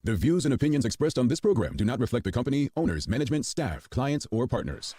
The views and opinions expressed on this program do not reflect the company, owners, management, staff, clients, or partners.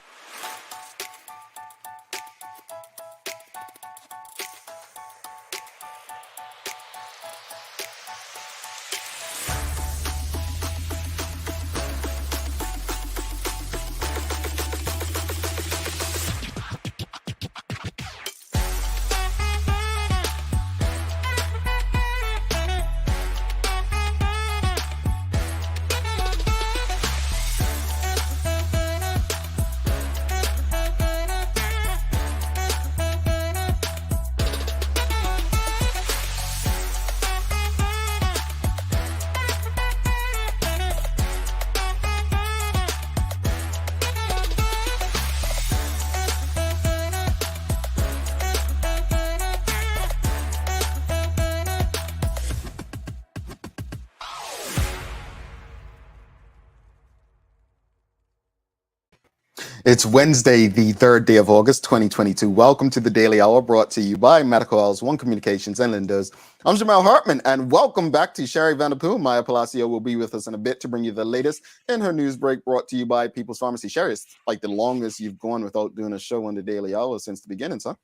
It's Wednesday, the 3rd day of August, 2022. Welcome to the Daily Hour, brought to you by Medical House, One Communications, and Lindos. I'm Jamal Hartman, and welcome back to Sherry Vanderpool. Maya Palacio will be with us in a bit to bring you the latest in her news break, brought to you by People's Pharmacy. Sherry, it's like the longest you've gone without doing a show on the Daily Hour since the beginning, huh?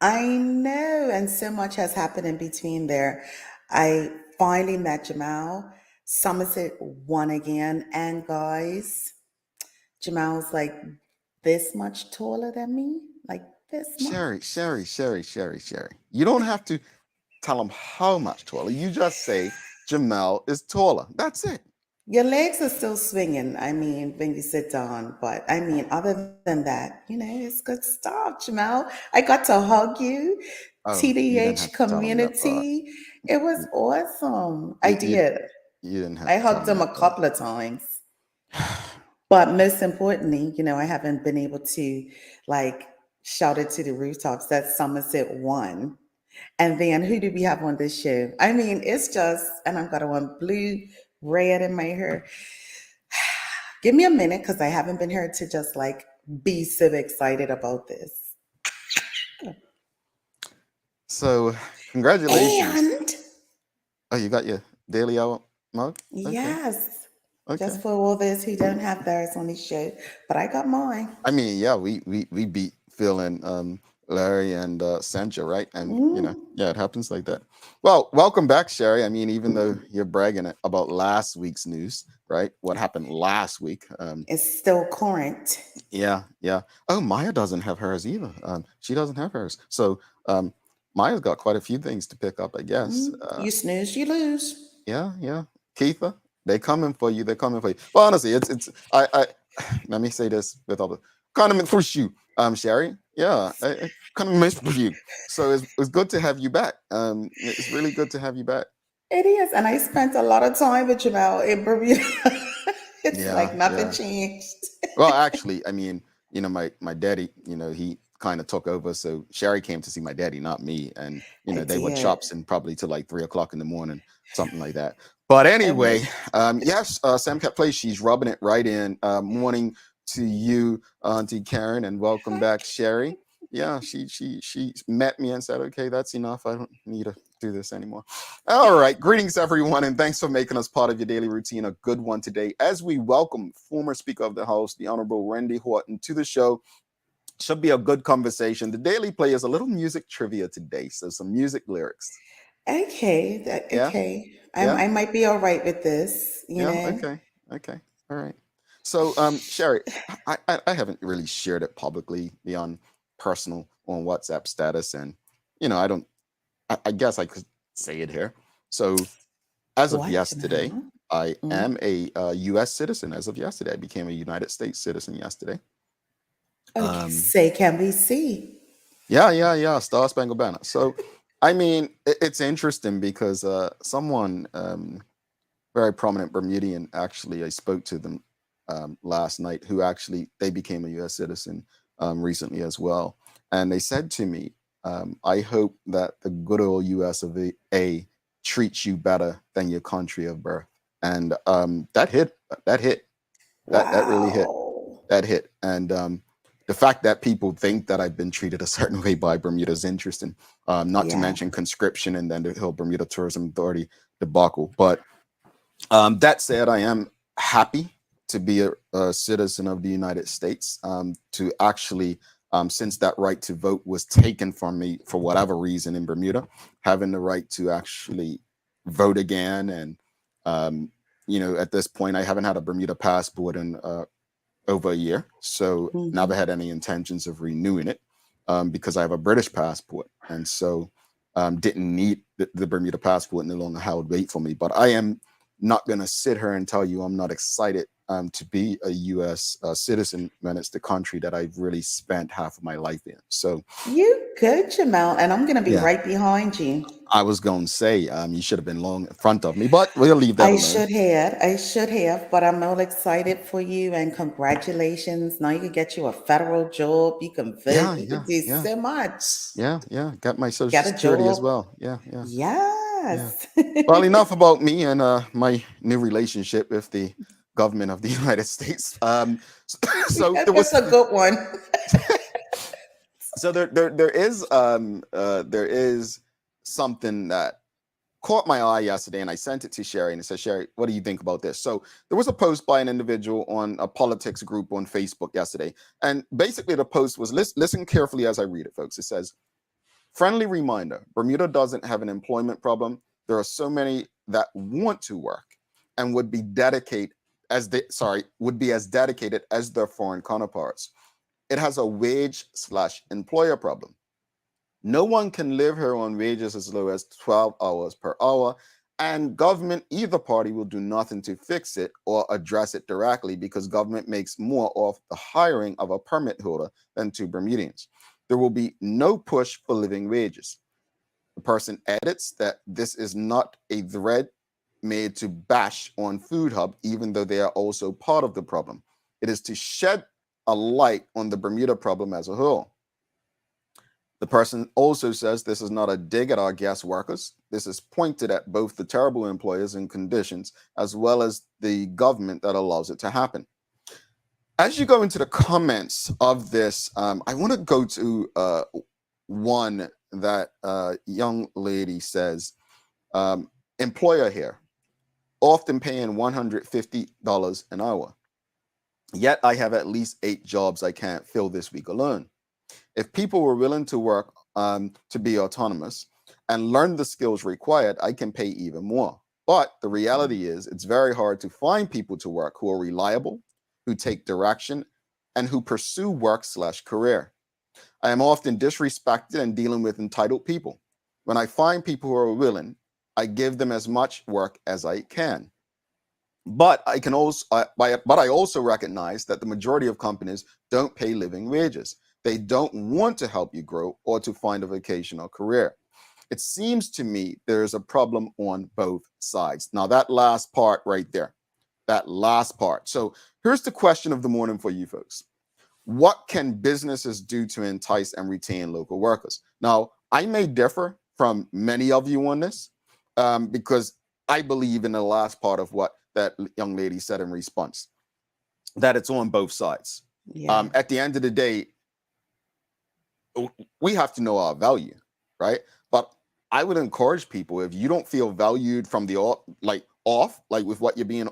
I know, and so much has happened in between there. I finally met Jamal. Somerset won again, and guys, Jamal's like this much taller than me, like this much. Sherry. You don't have to tell him how much taller. You just say Jamal is taller. That's it. Your legs are still swinging. I mean, when you sit down, but I mean, other than that, it's good stuff, Jamal. I got to hug you, Oh, you didn't TDH have to tell him that part. community. It was awesome. I You, you, did. you didn't have I to tell hugged him him a that part. couple of times. But most importantly, I haven't been able to like shout it to the rooftops that Somerset won. And then who do we have on this show? I mean, it's just, and I've got one blue, red in my hair. Give me a minute because I haven't been here to just like be so excited about this. So, congratulations. And Oh, you got your Daily Hour mug? yes, Okay. just for all those who don't have theirs on this show, but I got mine. I mean, yeah, we beat Phil and Larry and Sancha, right? And yeah, it happens like that. Well, welcome back, Sherry. I mean, even though you're bragging about last week's news, right? What happened last week? It's still current. Yeah. Oh, Maya doesn't have hers either. She doesn't have hers. So Maya's got quite a few things to pick up, I guess. You snooze, you lose. Yeah. Keitha, they're coming for you. They're coming for you. Well, honestly, it's I let me say this with all the condiment for you, Sherry. Yeah, I kind of missed you. So it's good to have you back. It's really good to have you back. It is, and I spent a lot of time with Jamal in Bermuda. It's like nothing Yeah. changed. Well, actually, I mean, my daddy, he kind of took over. So Sherry came to see my daddy, not me. And I they were did. chops and probably till like 3 o'clock in the morning, something like that. But anyway, yes, Sam Cat Place, she's rubbing it right in. Morning to you, Auntie Karen, and welcome back, Sherry. Yeah, she met me and said, okay, that's enough. I don't need to do this anymore. All right, greetings everyone, and thanks for making us part of your daily routine. A good one today, as we welcome former Speaker of the House, the Honourable Randolph Horton, to the show. Should be a good conversation. The Daily Play is a little music trivia today, so some music lyrics. Okay, okay. I might be all right with this. Okay, all right. So Sherry, I haven't really shared it publicly beyond personal on WhatsApp status, and I guess I could say it here. So as of What yesterday, now? I am a U.S. citizen. As of yesterday, I became a United States citizen yesterday. Okay, say can we see? Yeah. Star Spangled Banner. So, I mean, it's interesting because someone very prominent Bermudian, actually, I spoke to them last night, who actually they became a U.S. citizen recently as well, and they said to me, "I hope that the good old U.S. of A treats you better than your country of birth," and that hit. That really hit. Wow. That hit, and the fact that people think that I've been treated a certain way by Bermuda is interesting. Not to Yeah. mention conscription and then the whole Bermuda Tourism Authority debacle. But That said, I am happy to be a citizen of the United States. To actually, since that right to vote was taken from me for whatever reason in Bermuda, having the right to actually vote again, and at this point, I haven't had a Bermuda passport in over a year, so never Mhm. had any intentions of renewing it, because I have a British passport, and so didn't need the Bermuda passport. No longer held weight for me. But I am not going to sit here and tell you I'm not excited to be a U.S. Citizen when it's the country that I've really spent half of my life in. So You good, Jamal, and I'm gonna be yeah, right behind you. I was going to say you should have been long in front of me, but we'll leave that alone. I should have, but I'm all excited for you and congratulations. Now you can get you a federal job. You can vote. Yeah, You can yeah, do yeah, so much. yeah. Got my Social Get a Security as job. well. Yeah, yeah, yeah. Yes. Well, enough about me and my new relationship with the government of the United States. So there That's was a good one. so there is something that caught my eye yesterday, and I sent it to Sherry, and it said, Sherry, what do you think about this? So there was a post by an individual on a politics group on Facebook yesterday, and basically the post was, listen carefully as I read it, folks. It says, friendly reminder, Bermuda doesn't have an employment problem. There are so many that want to work and would be would be as dedicated as their foreign counterparts. It has a wage/employer problem. No one can live here on wages as low as 12 hours per hour, and government, either party, will do nothing to fix it or address it directly, because government makes more off the hiring of a permit holder than to Bermudians. There will be no push for living wages. The person edits that this is not a thread made to bash on Food Hub, even though they are also part of the problem. It is to shed a light on the Bermuda problem as a whole. The person also says this is not a dig at our guest workers. This is pointed at both the terrible employers and conditions, as well as the government that allows it to happen. As you go into the comments of this, I want to go to one that young lady says, employer here, often paying $150 an hour. Yet I have at least 8 jobs I can't fill this week alone. If people were willing to work to be autonomous and learn the skills required, I can pay even more. But the reality is it's very hard to find people to work who are reliable, who take direction, and who pursue work/career. I am often disrespected and dealing with entitled people. When I find people who are willing, I give them as much work as I can. But I can also, but I also recognize that the majority of companies don't pay living wages. They don't want to help you grow or to find a vocational career. It seems to me there is a problem on both sides. Now, that last part right there, that last part. So here's the question of the morning for you folks. What can businesses do to entice and retain local workers? Now, I may differ from many of you on this, because I believe in the last part of what that young lady said in response, that it's on both sides. Yeah. At the end of the day, we have to know our value, right? But I would encourage people, if you don't feel valued from the off, like with what you're being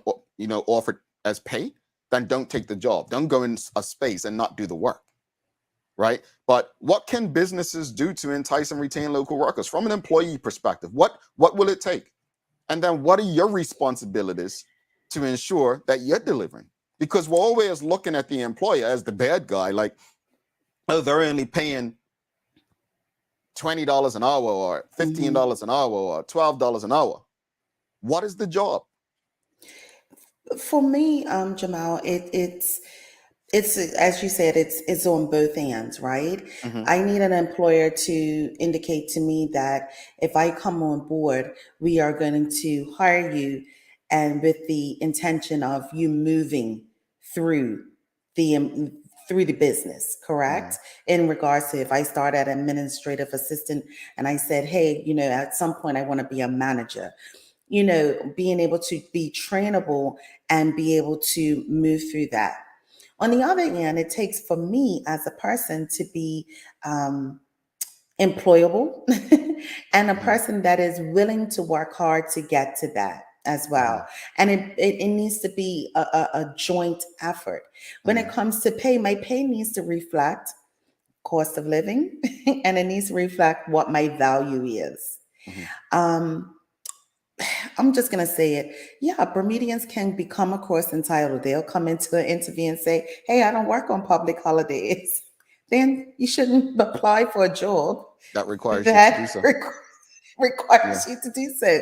offered as pay, then don't take the job. Don't go in a space and not do the work, right? But what can businesses do to entice and retain local workers from an employee perspective? What will it take? And then what are your responsibilities to ensure that you're delivering? Because we're always looking at the employer as the bad guy, like, oh, they're only paying $20 an hour or $15 an hour or $12 an hour. What is the job? For me, Jamal, it's as you said, it's on both ends, right? Mm-hmm. I need an employer to indicate to me that if I come on board, we are going to hire you, and with the intention of you moving through the through the business, Mm-hmm. correct? In regards to if I start at administrative assistant and I said, hey, at some point I want to be a manager, being able to be trainable and be able to move through that. On the other hand, it takes for me as a person to be employable and a Mm-hmm. person that is willing to work hard to get to that. as well. And it needs to be a joint effort. When it comes to pay, my pay needs to reflect cost of living and it needs to reflect what my value is. Um, I'm just going to say it. Yeah, Bermudians can become, of course, entitled. They'll come into the interview and say, hey, I don't work on public holidays. Then you shouldn't apply for a job That requires you to that do so. requires you to do so.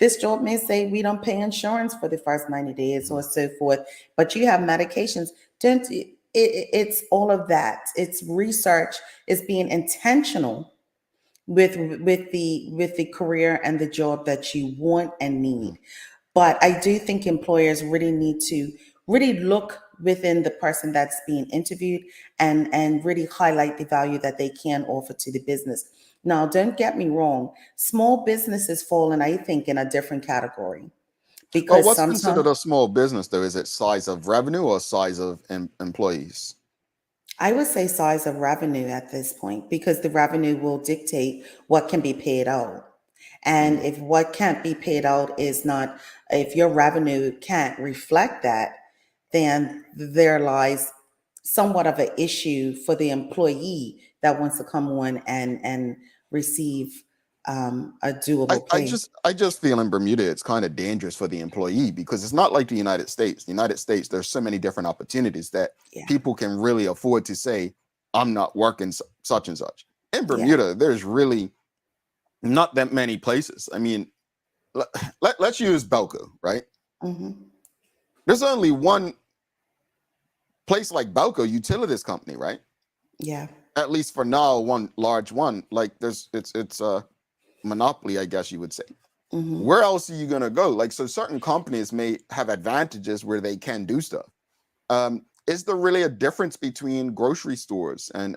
This job may say we don't pay insurance for the first 90 days or so forth, but you have medications. Don't it's all of that. It's research, it's being intentional with the career and the job that you want and need. But I do think employers really need to really look within the person that's being interviewed and really highlight the value that they can offer to the business. Now, don't get me wrong, small businesses fall in, I think, in a different category Well, because what's sometimes considered a small business, though? Is it size of revenue or size of employees? I would say size of revenue at this point, because the revenue will dictate what can be paid out. And if what can't be paid out is not, if your revenue can't reflect that, then there lies somewhat of an issue for the employee that wants to come on and receive a I, doable I pay. just I just feel in Bermuda it's kind of dangerous for the employee because it's not like the United States. The United States, there's so many different opportunities that Yeah. people can really afford to say, I'm not working such and such. In Yeah. Bermuda, there's really not that many places. I mean, let's use Belco, right? Hmm. There's only one place like Belco, utilities company, right? Yeah. At least for now, one large one. Like it's a monopoly, I guess you would say. Hmm. Where else are you gonna go? Like, so certain companies may have advantages where they can do stuff. Is there really a difference between grocery stores and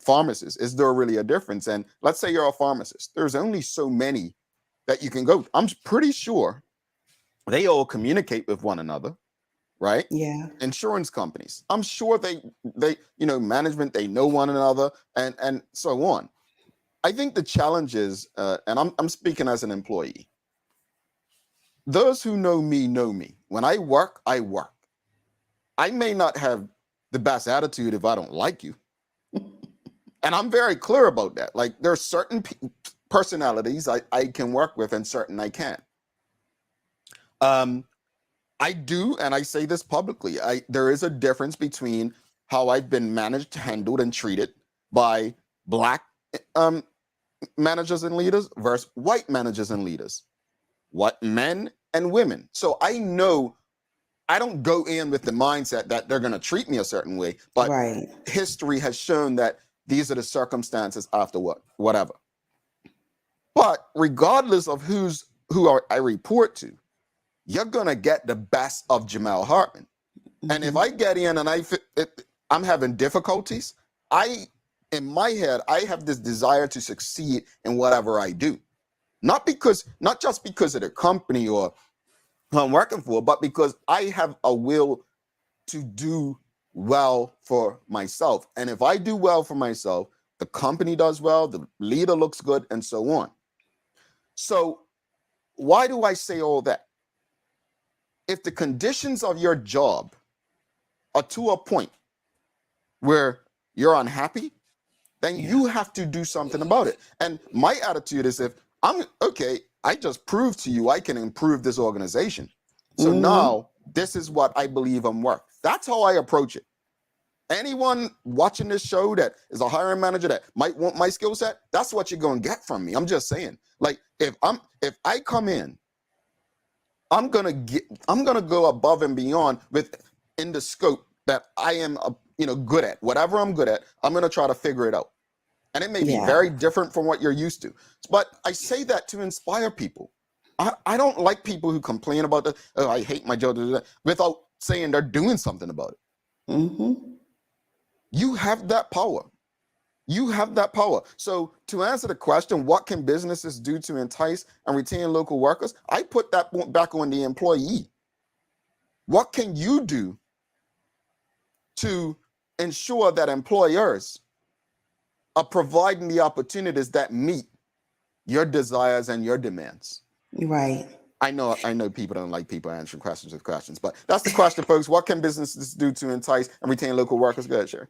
pharmacists? Is there really a difference? And let's say you're a pharmacist. There's only so many that you can go. I'm pretty sure they all communicate with one another, right? Yeah. Insurance companies. I'm sure they management, they know one another and so on. I think the challenge is, and I'm speaking as an employee. Those who know me know me. When I work, I work. I may not have the best attitude if I don't like you. And I'm very clear about that. Like there are certain personalities I can work with and certain I can't. I do, and I say this publicly, there is a difference between how I've been managed, handled, and treated by Black managers and leaders versus white managers and leaders. What men and women. So I know I don't go in with the mindset that they're going to treat me a certain way, but Right. history has shown that these are the circumstances after whatever. But regardless of I report to, you're going to get the best of Jamal Hartman. And if I get in and I'm having difficulties, in my head, I have this desire to succeed in whatever I do. Not just because of the company or who I'm working for, but because I have a will to do well for myself. And if I do well for myself, the company does well, the leader looks good, and so on. So why do I say all that? If the conditions of your job are to a point where you're unhappy, then you have to do something about it. And my attitude is, if I'm okay, I just proved to you I can improve this organization. So now this is what I believe I'm worth. That's how I approach it. Anyone watching this show that is a hiring manager that might want my skill set, that's what you're going to get from me. I'm just saying, like, if I come in, I'm going to go above and beyond in the scope that I am, good at. Whatever I'm good at, I'm going to try to figure it out. And it may be very different from what you're used to. But I say that to inspire people. I don't like people who complain about that. Oh, I hate my job, without saying they're doing something about it. You have that power. You have that power. So to answer the question, what can businesses do to entice and retain local workers? I put that back on the employee. What can you do to ensure that employers are providing the opportunities that meet your desires and your demands? Right. I know people don't like people answering questions with questions, but that's the question, folks. What can businesses do to entice and retain local workers? Go ahead, Sherry.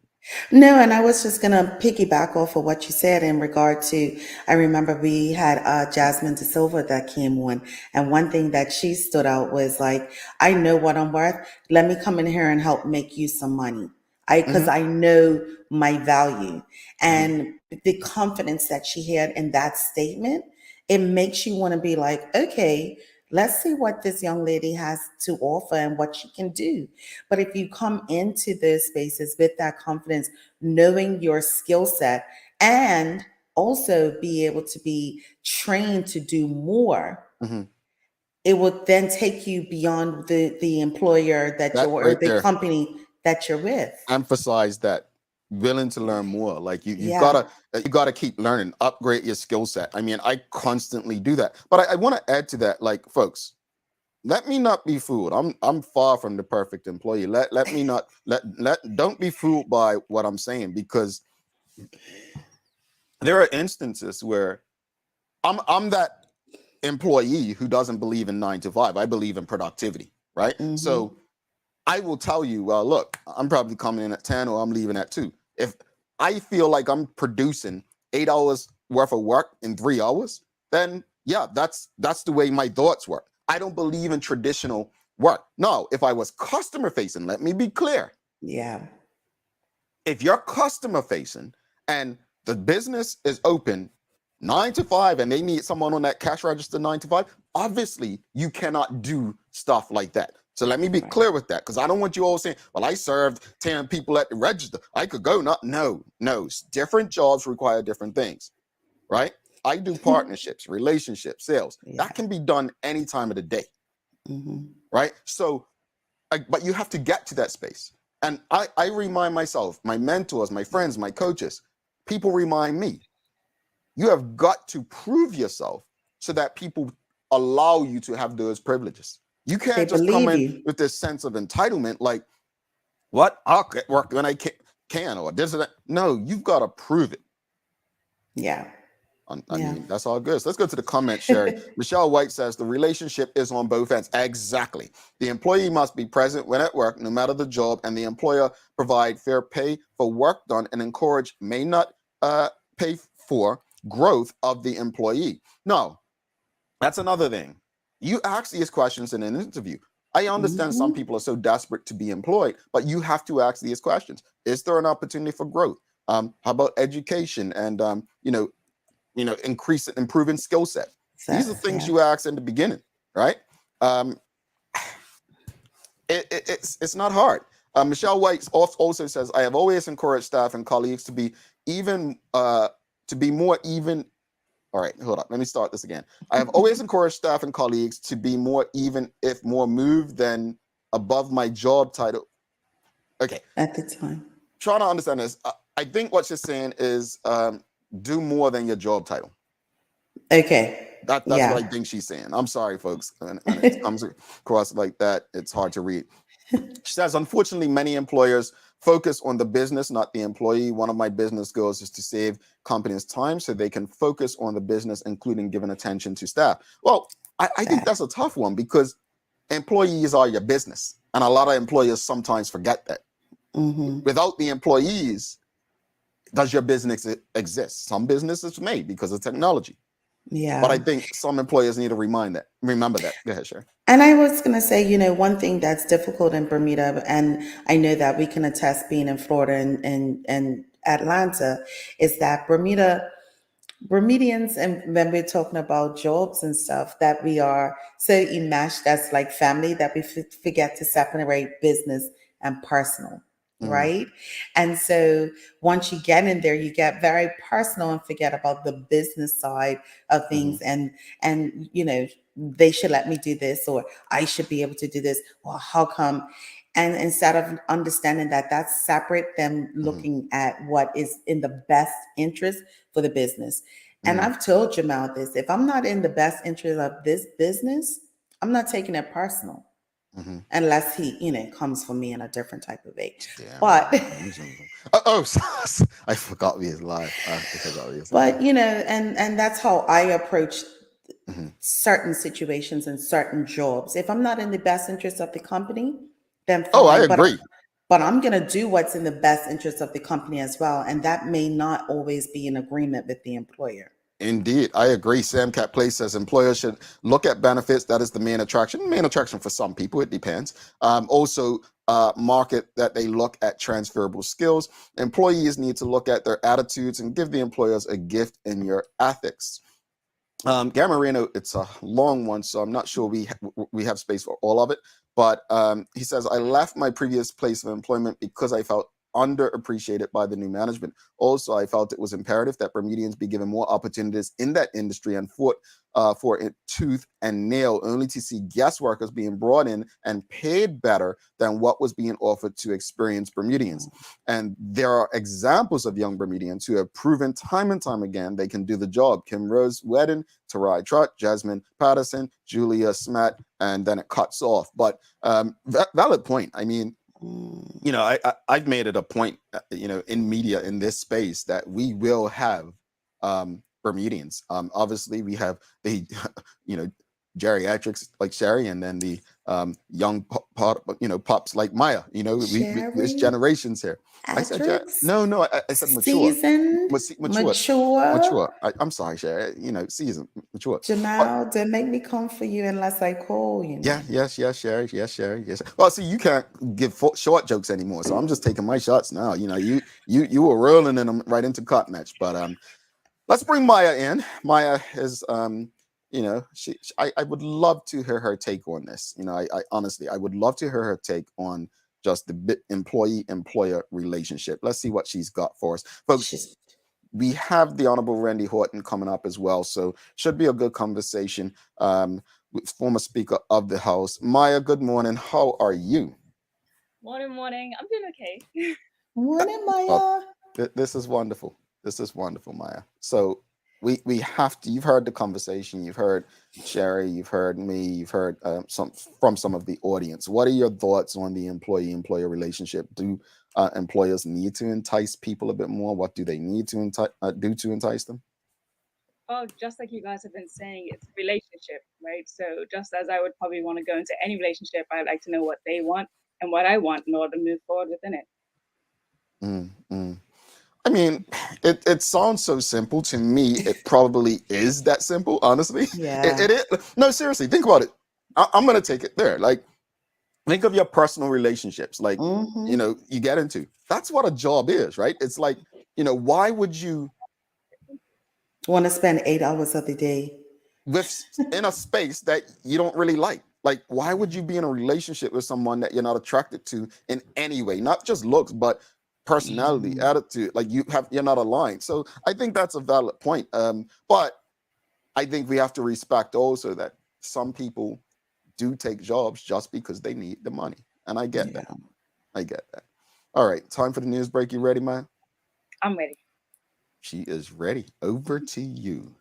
No, and I was just gonna piggyback off of what you said in regard to. I remember we had Jasmine De Silva that came on, and one thing that she stood out was like, "I know what I'm worth. Let me come in here and help make you some money. Because I know my value." And the confidence that she had in that statement, it makes you want to be like, okay, let's see what this young lady has to offer and what she can do. But if you come into those spaces with that confidence, knowing your skill set, and also be able to be trained to do more, it will then take you beyond the employer that That you're, or right the there. company that you're with. Emphasize that, willing to learn more. Like you Yeah. gotta keep learning, upgrade your skill set. I mean, I constantly do that. But I want to add to that, like, folks, let me not be fooled. I'm far from the perfect employee. Let me not don't be fooled by what I'm saying, because there are instances where I'm that employee who doesn't believe in 9 to 5. I believe in productivity, right? So I will tell you, well, look, I'm probably coming in at 10 or I'm leaving at 2. If I feel like I'm producing 8 hours worth of work in 3 hours, then yeah, that's the way my thoughts work. I don't believe in traditional work. No, if I was customer facing, let me be clear. Yeah. If you're customer facing and the business is open 9 to 5 and they need someone on that cash register 9 to 5, obviously you cannot do stuff like that. So let me be clear with that, because I don't want you all saying, well, I served 10 people at the register, I could go. No. Different jobs require different things, right? I do partnerships, relationships, sales. Yeah. That can be done any time of the day, right? So, but you have to get to that space. And I remind myself, my mentors, my friends, my coaches, people remind me, you have got to prove yourself so that people allow you to have those privileges. You They can't just come believe in you. with this sense of entitlement, like, what? I'll get work when I can, or this or that. No, you've got to prove it. Yeah. I mean, that's all good. So let's go to the comments, Sherry. Michelle White says the relationship is on both ends. Exactly. The employee must be present when at work, no matter the job, and the employer provide fair pay for work done and encourage, may not pay for growth of the employee. No, that's another thing. You ask these questions in an interview. I understand some people are so desperate to be employed, but you have to ask these questions. Is there an opportunity for growth? How about education and improving skill set? These are things you ask in the beginning, right? It's not hard. Michelle White also says, I have always encouraged staff and colleagues to be more even. All right, hold up. Let me start this again. I have always encouraged staff and colleagues to be more even, if more moved than above my job title. Okay. At the time. Trying to understand this. I think what she's saying is do more than your job title. Okay. That's what I think she's saying. I'm sorry, folks. And it comes across like that, it's hard to read. She says, unfortunately, many employers focus on the business, not the employee. One of my business goals is to save companies time so they can focus on the business, including giving attention to staff. Well, I think that's a tough one, because employees are your business. And a lot of employers sometimes forget that. Without the employees, does your business exist? Some businesses may, because of technology. Yeah. But I think some employers need to remember that. Go ahead, Sherry. And I was going to say, one thing that's difficult in Bermuda, and I know that we can attest being in Florida and Atlanta, is that Bermudians, and when we're talking about jobs and stuff, that we are so enmeshed as like family that we forget to separate business and personal. Right. And so once you get in there, you get very personal and forget about the business side of things. And they should let me do this, or I should be able to do this, or how come? And instead of understanding that that's separate, them looking at what is in the best interest for the business. And I've told Jamal this, if I'm not in the best interest of this business, I'm not taking it personal. Unless he, comes for me in a different type of way. Damn, but I forgot we was live. but and that's how I approach certain situations and certain jobs. If I'm not in the best interest of the company, then Oh, I fine. agree. But I'm going to do what's in the best interest of the company as well. And that may not always be in agreement with the employer. Indeed, I agree. Samcat Place says employers should look at benefits. That is the main attraction. Main attraction for some people, it depends. Also, market that they look at transferable skills. Employees need to look at their attitudes and give the employers a gift in your ethics. Gamma Reno, it's a long one, so I'm not sure we have space for all of it. But he says, I left my previous place of employment because I felt underappreciated by the new management. Also, I felt it was imperative that Bermudians be given more opportunities in that industry and fought for it tooth and nail, only to see guest workers being brought in and paid better than what was being offered to experienced Bermudians. And there are examples of young Bermudians who have proven time and time again they can do the job. Kim Rose Wedden, Tarai Trott, Jasmine Patterson, Julia Smat, and then it cuts off. But valid point. I mean, you know, I've made it a point, you know, in media in this space that we will have Bermudians. Obviously, we have the, you know, geriatrics like Sherry, and then the young pups like Maya. You know, there's generations here. I said, no, I said mature. Seasoned, mature. I'm sorry, Sherry. You know, seasoned, mature. Jamal, don't make me come for you unless I call you. Yeah, yes, Sherry, yes. Well, see, you can't give short jokes anymore, so I'm just taking my shots now. You know, you were rolling in them right into cut match. But let's bring Maya in. Maya is, you know, I would love to hear her take on this. You know, I honestly, I would love to hear her take on just the employee-employer relationship. Let's see what she's got for us, folks. We have the Honourable Randy Horton coming up as well, so should be a good conversation with former Speaker of the House. Maya, good morning. How are you? Morning. I'm doing okay. Morning, Maya. This is wonderful. This is wonderful, Maya. So we have to. You've heard the conversation. You've heard Sherry. You've heard me. You've heard some of the audience. What are your thoughts on the employee-employer relationship? Do employers need to entice people a bit more? What do they need to do to entice them? Oh, just like you guys have been saying, it's a relationship, right? So just as I would probably want to go into any relationship, I'd like to know what they want and what I want in order to move forward within it. I mean, it sounds so simple to me. It probably is that simple, honestly. Yeah. It is. No, seriously, think about it. I'm going to take it there. Like, think of your personal relationships, like, you know, you get into. That's what a job is, right? It's like, you know, why would you want to spend 8 hours of the day in a space that you don't really like? Like, why would you be in a relationship with someone that you're not attracted to in any way? Not just looks, but personality, attitude. Like, you're not aligned. So I think that's a valid point. But I think we have to respect also that some people do take jobs just because they need the money. And I get that. I get that. All right. Time for the news break. You ready, man? I'm ready. She is ready. Over to you.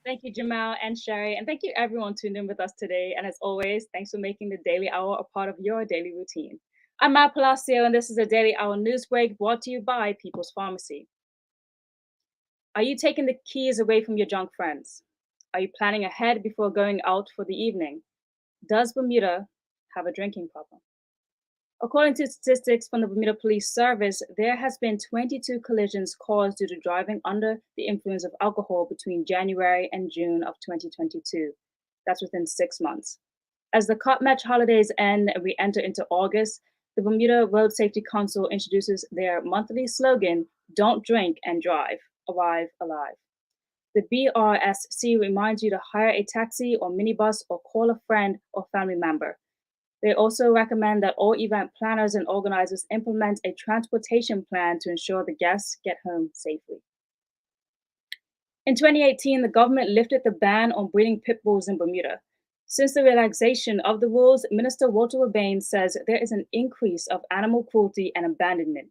Thank you, Jamal and Sherry. And thank you, everyone tuned in with us today. And as always, thanks for making the Daily Hour a part of your daily routine. I'm Matt Palacio, and this is the Daily Hour News Break brought to you by People's Pharmacy. Are you taking the keys away from your drunk friends? Are you planning ahead before going out for the evening? Does Bermuda have a drinking problem? According to statistics from the Bermuda Police Service, there has been 22 collisions caused due to driving under the influence of alcohol between January and June of 2022. That's within 6 months. As the Cut Match holidays end and we enter into August, the Bermuda Road Safety Council introduces their monthly slogan, "Don't drink and drive, arrive alive." The BRSC reminds you to hire a taxi or minibus or call a friend or family member. They also recommend that all event planners and organizers implement a transportation plan to ensure the guests get home safely. In 2018, the government lifted the ban on breeding pit bulls in Bermuda. Since the relaxation of the rules, Minister Walter Urbane says there is an increase of animal cruelty and abandonment.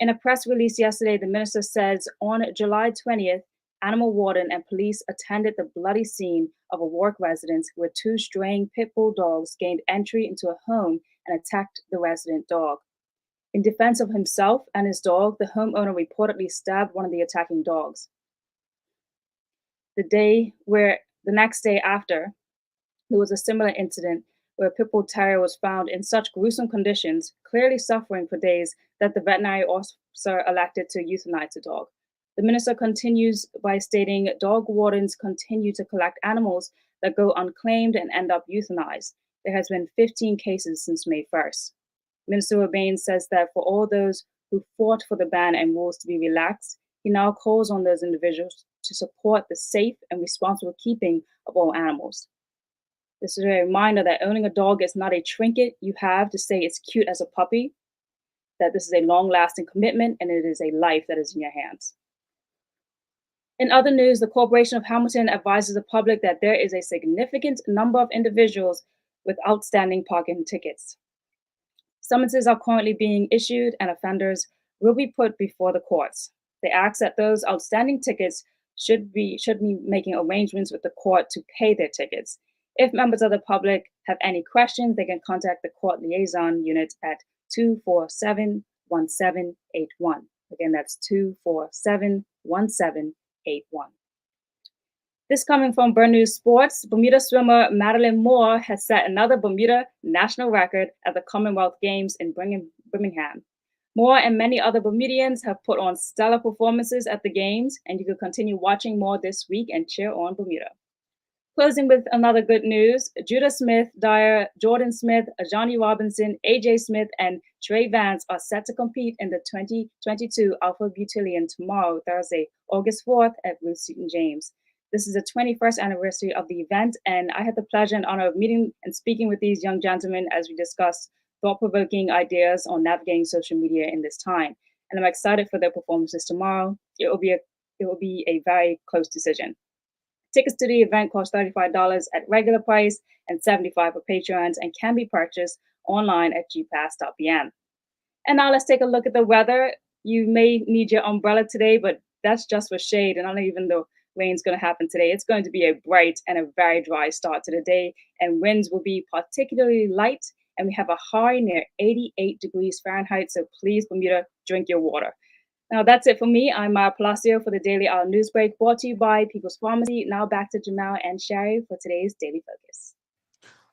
In a press release yesterday, the minister says on July 20th, animal warden and police attended the bloody scene of a Warwick residence where 2 straying pit bull dogs gained entry into a home and attacked the resident dog. In defense of himself and his dog, the homeowner reportedly stabbed one of the attacking dogs. The next day after, there was a similar incident where a pit bull terrier was found in such gruesome conditions, clearly suffering for days, that the veterinary officer elected to euthanize the dog. The minister continues by stating dog wardens continue to collect animals that go unclaimed and end up euthanized. There has been 15 cases since May 1st. Minister Urbain says that for all those who fought for the ban and rules to be relaxed, he now calls on those individuals to support the safe and responsible keeping of all animals. This is a reminder that owning a dog is not a trinket you have to say it's cute as a puppy, that this is a long-lasting commitment and it is a life that is in your hands. In other news, the Corporation of Hamilton advises the public that there is a significant number of individuals with outstanding parking tickets. Summonses are currently being issued and offenders will be put before the courts. They ask that those outstanding tickets should be making arrangements with the court to pay their tickets. If members of the public have any questions, they can contact the court liaison unit at 247-1781. Again, that's 247-1781. This coming from Bermuda Sports, Bermuda swimmer Madeline Moore has set another Bermuda national record at the Commonwealth Games in Birmingham. Moore and many other Bermudians have put on stellar performances at the Games, and you can continue watching more this week and cheer on Bermuda. Closing with another good news, Judah Smith, Dyer, Jordan Smith, Ajani Robinson, AJ Smith, and Trey Vance are set to compete in the 2022 Alpha Butillion tomorrow, Thursday, August 4th at Ruth Seton James. This is the 21st anniversary of the event, and I had the pleasure and honor of meeting and speaking with these young gentlemen as we discussed thought-provoking ideas on navigating social media in this time. And I'm excited for their performances tomorrow. It will be a very close decision. Tickets to the event cost $35 at regular price and $75 for patrons and can be purchased online at gpass.bm. And now let's take a look at the weather. You may need your umbrella today, but that's just for shade, and I don't even know rain's going to happen today. It's going to be a bright and a very dry start to the day, and winds will be particularly light, and we have a high near 88 degrees Fahrenheit, so please, Bermuda, drink your water. Now, that's it for me. I'm Maya Palacio for the Daily Hour News Break, brought to you by People's Pharmacy. Now back to Jamal and Sherry for today's Daily Focus.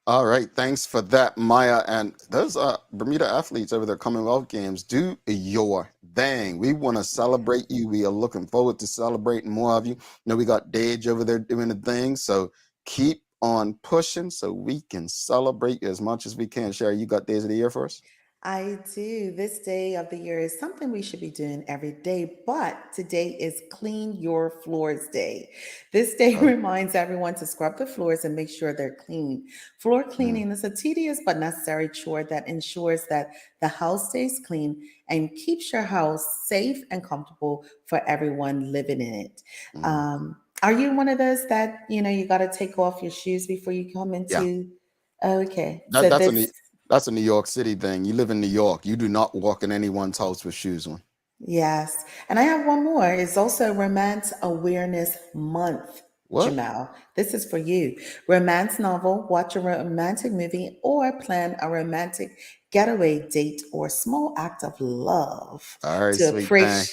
All right, thanks for that, Maya. And those Bermuda athletes over their Commonwealth Games, do your thing. We want to celebrate you. We are looking forward to celebrating more of you. You know, we got Dage over there doing the thing, so keep on pushing so we can celebrate you as much as we can. Sherry, you got Days of the Year for us? I do. This day of the year is something we should be doing every day, but today is Clean Your Floors Day. This day reminds everyone to scrub the floors and make sure they're clean. Floor cleaning is a tedious but necessary chore that ensures that the house stays clean and keeps your house safe and comfortable for everyone living in it. Are you one of those that, you got to take off your shoes before you come into? Yeah. Okay. That's a New York City thing. You live in New York. You do not walk in anyone's house with shoes on. Yes. And I have one more. It's also Romance Awareness Month, What? Jamal. This is for you. Romance novel, watch a romantic movie, or plan a romantic getaway date or small act of love. All right, to sweet appreciate.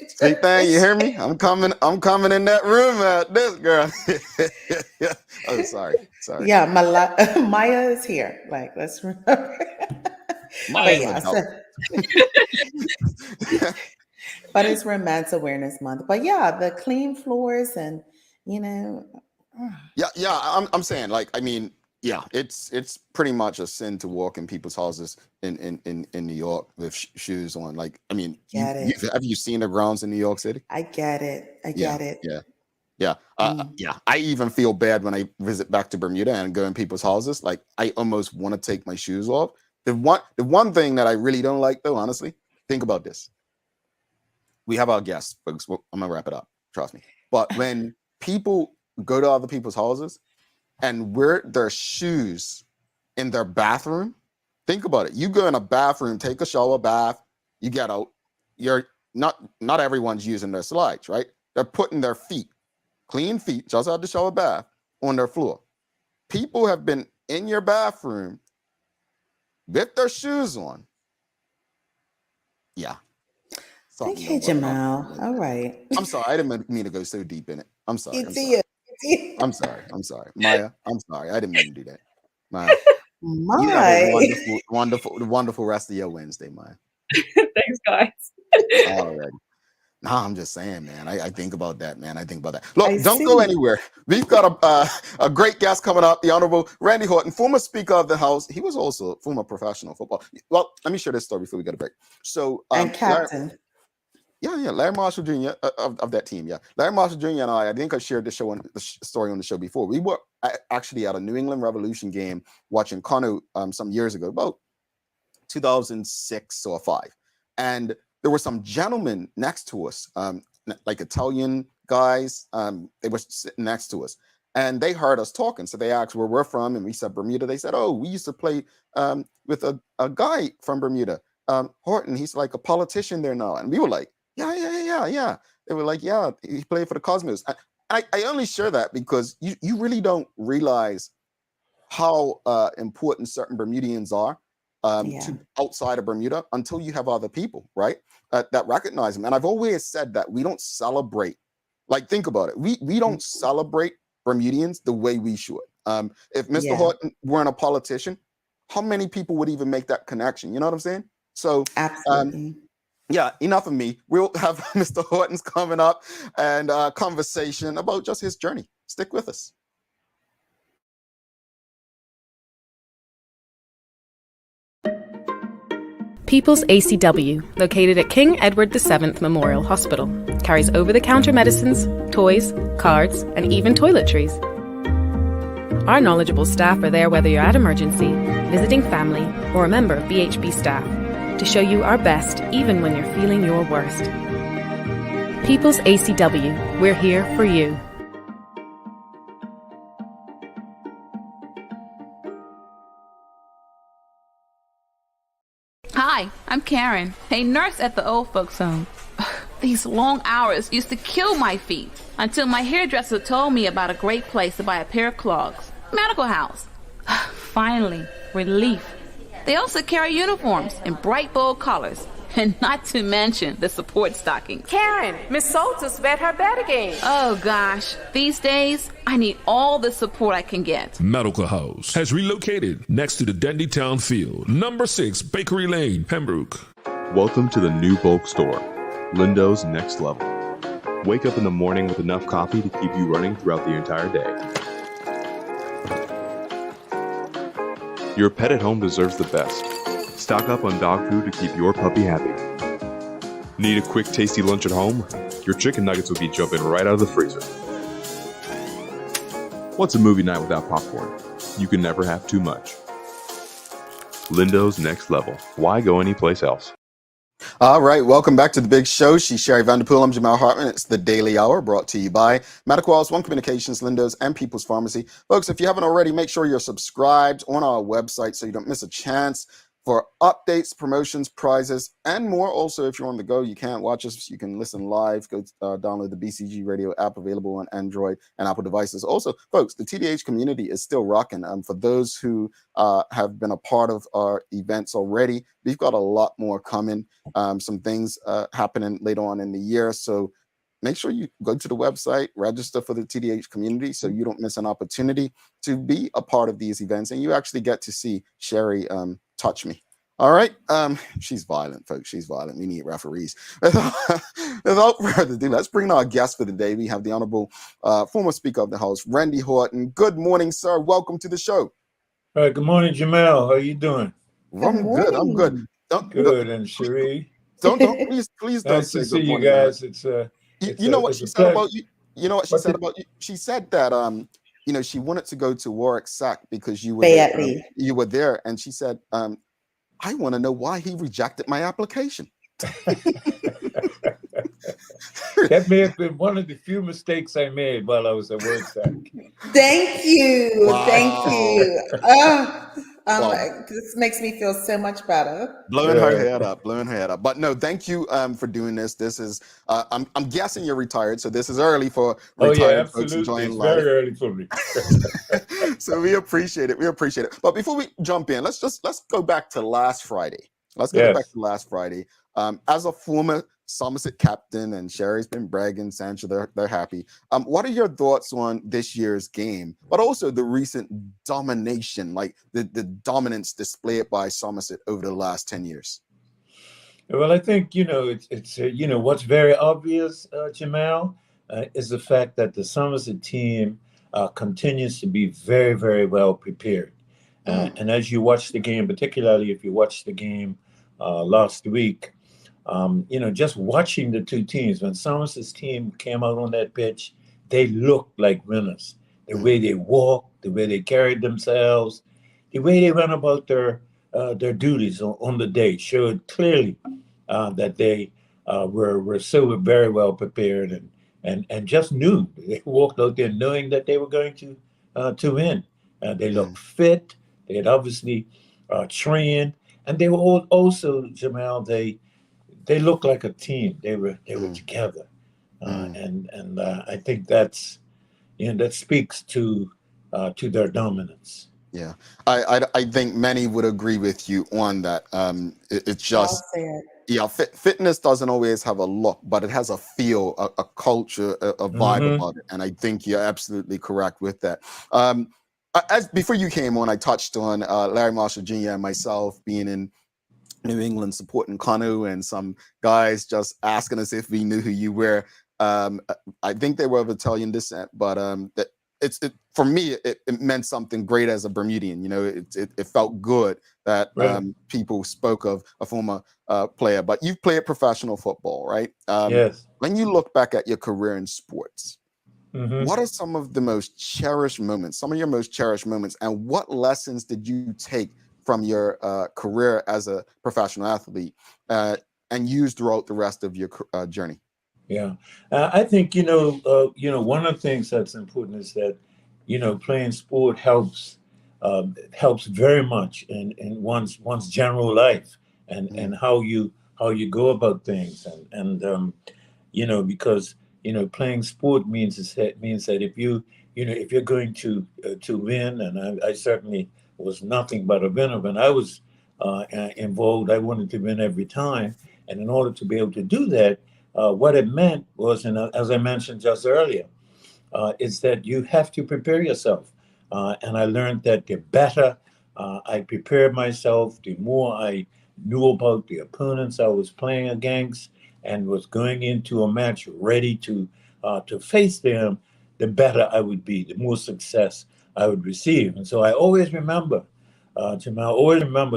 Sweet thing, you hear me? I'm coming in that room at this girl. Oh, sorry. Yeah, Maya is here. Like, let's remember. Maya's But an yeah, adult. but it's Romance Awareness Month. But yeah, the clean floors and Yeah. I'm saying, like, I mean, yeah, it's pretty much a sin to walk in people's houses in New York with shoes on. Like, I mean, have you seen the grounds in New York City? I get it. Yeah. I even feel bad when I visit back to Bermuda and go in people's houses. Like, I almost want to take my shoes off. The one thing that I really don't like, though, honestly, think about this. We have our guests, folks. I'm gonna wrap it up. Trust me. But when people go to other people's houses and wear their shoes in their bathroom, think about it. You go in a bathroom, take a shower, bath. You get out. You're not everyone's using their slides, right? They're putting their feet, clean feet, just out the shower, bath, on their floor. People have been in your bathroom with their shoes on Yeah. Something Okay, don't work. Jamal. All right. I'm sorry. I didn't mean to go so deep in it. I'm sorry. You I'm did. sorry. I'm sorry. I'm sorry. Maya, I'm sorry. I didn't mean to do that. Maya, you have a My. wonderful rest of your Wednesday, Maya. Thanks, guys. Alrighty. Nah, I'm just saying, man. I think about that, man. I think about that. Look, I don't go see. anywhere. We've got a great guest coming up, the Honourable Randy Horton, former Speaker of the House. He was also a former professional football. Well, let me share this story before we get a break. So, And captain. Larry Marshall Jr. Of that team, yeah. Larry Marshall Jr. and I think I shared the story on the show before. We were actually at a New England Revolution game watching Connor some years ago, about 2006 or 5. And there were some gentlemen next to us, like Italian guys. They were sitting next to us, and they heard us talking. So they asked where we're from, and we said Bermuda. They said, "Oh, we used to play with a guy from Bermuda, Horton. He's like a politician there now." And we were like, "Yeah." They were like, "Yeah, he played for the Cosmos." I only share that because you really don't realize how important certain Bermudians are to outside of Bermuda until you have other people, right, that recognize them. And I've always said that we don't celebrate, like, think about it. We don't celebrate Bermudians the way we should. If Mr. Horton weren't a politician, how many people would even make that connection? You know what I'm saying? So, Absolutely. yeah, enough of me. We'll have Mr. Horton's coming up and conversation about just his journey. Stick with us. People's ACW, located at King Edward VII Memorial Hospital, carries over-the-counter medicines, toys, cards, and even toiletries. Our knowledgeable staff are there whether you're at emergency, visiting family, or a member of BHB staff, to show you our best even when you're feeling your worst. People's ACW, we're here for you. Hi, I'm Karen, a nurse at the old folks home. These long hours used to kill my feet until my hairdresser told me about a great place to buy a pair of clogs. Medical House. Finally, relief. They also carry uniforms in bright, bold colors. And not to mention the support stockings. Karen, Miss Soltis bet her bet again. Oh gosh, these days, I need all the support I can get. Medical House has relocated next to the Dendy Town Field, number 6 Bakery Lane, Pembroke. Welcome to the new bulk store, Lindo's Next Level. Wake up in the morning with enough coffee to keep you running throughout the entire day. Your pet at home deserves the best. Stock up on dog food to keep your puppy happy. Need a quick, tasty lunch at home? Your chicken nuggets will be jumping right out of the freezer. What's a movie night without popcorn? You can never have too much. Lindo's Next Level. Why go anyplace else? All right, welcome back to the big show. She's Sherry Vanderpool. I'm Jamal Hartman. It's the Daily Hour brought to you by Medical House, One Communications, Lindo's, and People's Pharmacy. Folks, if you haven't already, make sure you're subscribed on our website so you don't miss a chance for updates, promotions, prizes, and more. Also, if you're on the go, you can't watch us. You can listen live. Go download the BCG Radio app, available on Android and Apple devices. Also, folks, the TDH community is still rocking. For those who have been a part of our events already, we've got a lot more coming. Some things happening later on in the year. So make sure you go to the website, register for the TDH community so you don't miss an opportunity to be a part of these events. And you actually get to see Sherry touch me. All right. She's violent, folks. She's violent. We need referees. Without further ado, let's bring our guest for the day. We have the Honourable Former Speaker of the House, Randy Horton. Good morning, sir. Welcome to the show. All right. Good morning, Jamal. How you doing? I'm good. I'm good. Good. And Cherie? Don't please don't nice say to see good you morning, guys. Man. You know what she said about you? You know what she said about you? She said that she wanted to go to Warwick Sack because you were there, and she said, I want to know why he rejected my application. That may have been one of the few mistakes I made while I was at Warwick Sack. Thank you. Wow. Thank you. This makes me feel so much better. Blowing her head up. But no, thank you for doing this. This is I'm guessing you're retired, so this is early for retired folks enjoying life. Very early for me. So we appreciate it. But before we jump in, let's go back to last Friday. Let's go back to last Friday. As a former Somerset captain, and Sherry's been bragging, Sancho, they're happy. What are your thoughts on this year's game, but also the recent domination, like the dominance displayed by Somerset over the last 10 years? Well, I think, it's what's very obvious, Jamal, is the fact that the Somerset team continues to be very, very well prepared. And as you watch the game, particularly if you watch the game last week, just watching the two teams, when Somerset's team came out on that pitch, they looked like winners. The way they walked, the way they carried themselves, the way they went about their duties on the day showed clearly that they were so very well prepared and just knew. They walked out there knowing that they were going to win. They looked fit. They had obviously trained, and they were all also, Jamal. They looked like a team. They were together, and I think that speaks to their dominance. Yeah, I think many would agree with you on that. It's just, fitness doesn't always have a look, but it has a feel, a culture, a vibe about it. And I think you're absolutely correct with that. As before you came on, I touched on Larry Marshall Jr. and myself being in New England supporting Kanu, and some guys just asking us if we knew who you were. I think they were of Italian descent, but for me, it meant something great as a Bermudian. It felt good that people spoke of a former player. But you've played professional football, right? Yes. When you look back at your career in sports, what are some of the most cherished moments, some of your most cherished moments, and what lessons did you take from your career as a professional athlete and use throughout the rest of your journey? Yeah, I think one of the things that's important is that playing sport helps very much in one's general life and how you go about things and because playing sport means that if you're going to win, and I certainly was nothing but a winner when I was involved. I wanted to win every time, and in order to be able to do that, what it meant was, as I mentioned just earlier, is that you have to prepare yourself. And I learned that the better I prepared myself, the more I knew about the opponents I was playing against and was going into a match ready to face them, the better I would be, the more success I would receive. And so I always remember, Jamal,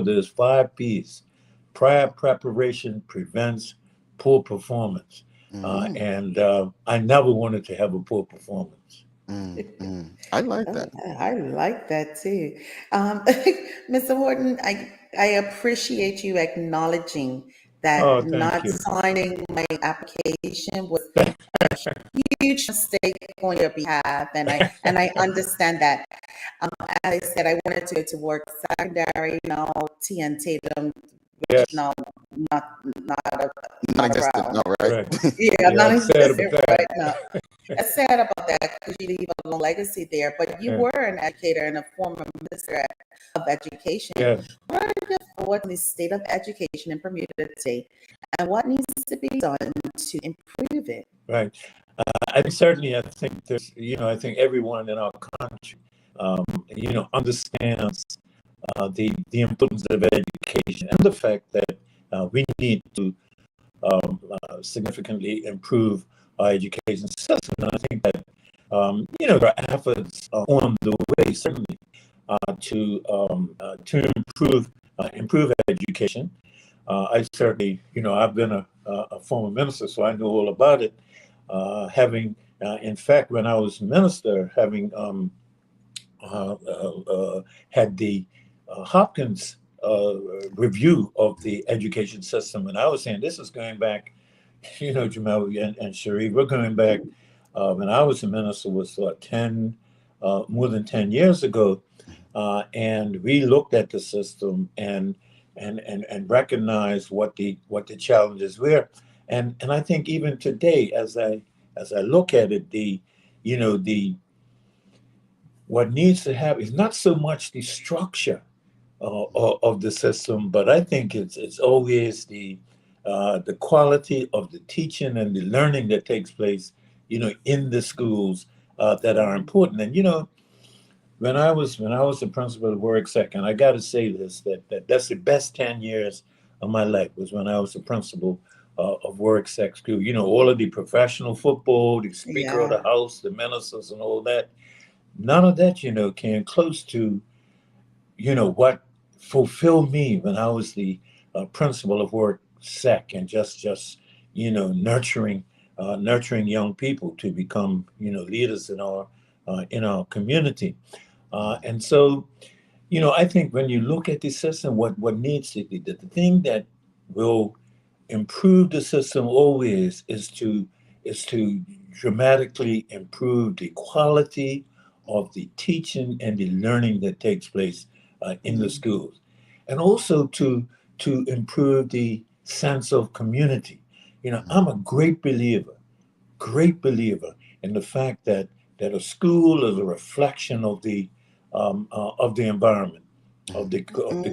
those 5 P's. Prior preparation prevents poor performance. And I never wanted to have a poor performance. I like that. I like that too. Mr. Horton, I appreciate you acknowledging that not signing my application was a huge mistake on your behalf, and I understand that. As I said, I wanted to go to work secondary, T and Tatum. Yes. No, not Non-existent, no, right? Yeah, non-existent, right? No. I'm sad about that because you leave a long legacy there. But you were an educator and a former minister of education. Yes. What are your thoughts on the state of education in Bermuda today, and what needs to be done to improve it? Right. I think there's, I think everyone in our country, understands the importance of education and the fact that we need to significantly improve our education system. And I think that there are efforts on the way, certainly, to improve education. I certainly, I've been a former minister, so I know all about it. Having, in fact, when I was minister, having had the Hopkins review of the education system, and I was saying this is going back, Jamal and Sheree, we're going back when I was a minister was more than 10 years ago, and we looked at the system and recognized what the challenges were, and I think even today, as I look at it, what needs to happen is not so much the structure of the system, but I think it's always the the quality of the teaching and the learning that takes place, in the schools that are important. And when I was the principal of Warwick Second, I got to say this, that's the best 10 years of my life was when I was the principal of Warwick Sec School. All of the professional football, the Speaker of the House, the ministers, and all that. None of that, came close to, what fulfilled me when I was the principal of Warwick Sec, and just nurturing young people to become leaders in our community. And so, I think when you look at the system, what needs to be the thing that will improve the system always is to dramatically improve the quality of the teaching and the learning that takes place in the schools, and also to improve the sense of community. I'm a great believer in the fact that a school is a reflection of the environment, of the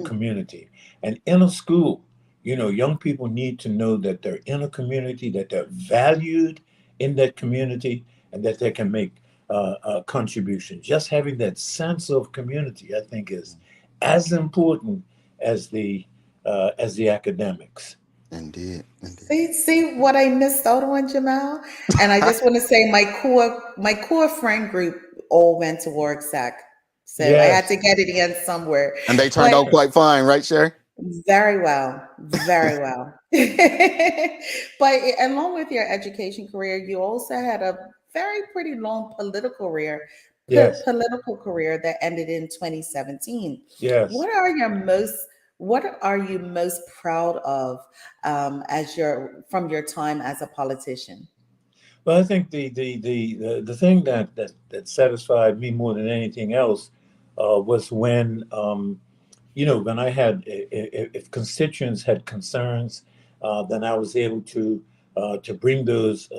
community. And in a school, young people need to know that they're in a community, that they're valued in that community, and that they can make a contribution. Just having that sense of community, I think, is as important as the academics. Indeed. See what I missed out on, Jamal? And I just want to say my core friend group all went to Warwick Sec. So I had to get it in somewhere. And they turned out quite fine, right, Sherry? Very well. But along with your education career, you also had a very pretty long political career that ended in 2017. Yes. What are you most proud of from your time as a politician? Well, I think the thing that satisfied me more than anything else was when when I had if constituents had concerns, then I was able to bring those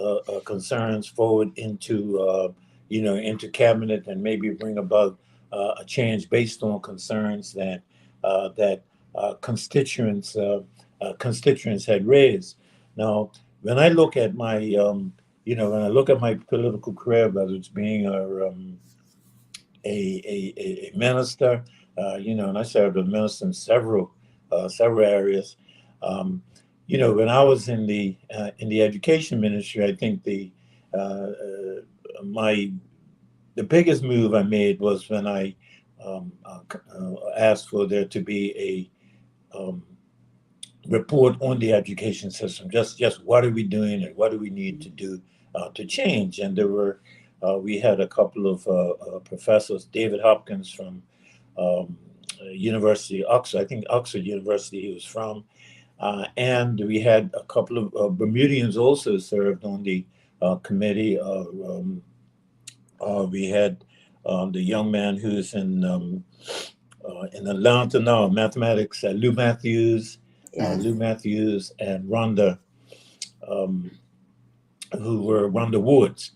concerns forward into cabinet and maybe bring about a change based on concerns that constituents had raised. Now, when I look at my political career, whether it's being a minister, and I served as a minister in several areas. When I was in the education ministry, I think the biggest move I made was when I asked for there to be a report on the education system. Just what are we doing and what do we need to do to change? And we had a couple of professors, David Hopkins from University of Oxford, I think Oxford University he was from, and we had a couple of Bermudians also served on the committee. We had the young man who's in Atlanta now, mathematics, Lou Matthews, and Rhonda, Rhonda Woods,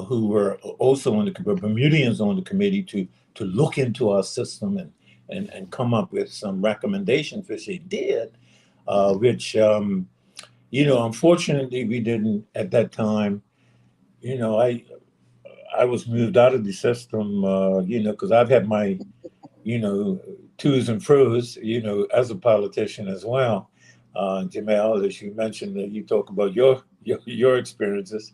who were also on the Bermudians on the committee to look into our system and come up with some recommendations, which they did, which unfortunately we didn't at that time. I was moved out of the system, because I've had my twos and fros, as a politician as well. Jamal, as you mentioned, that you talk about your experiences.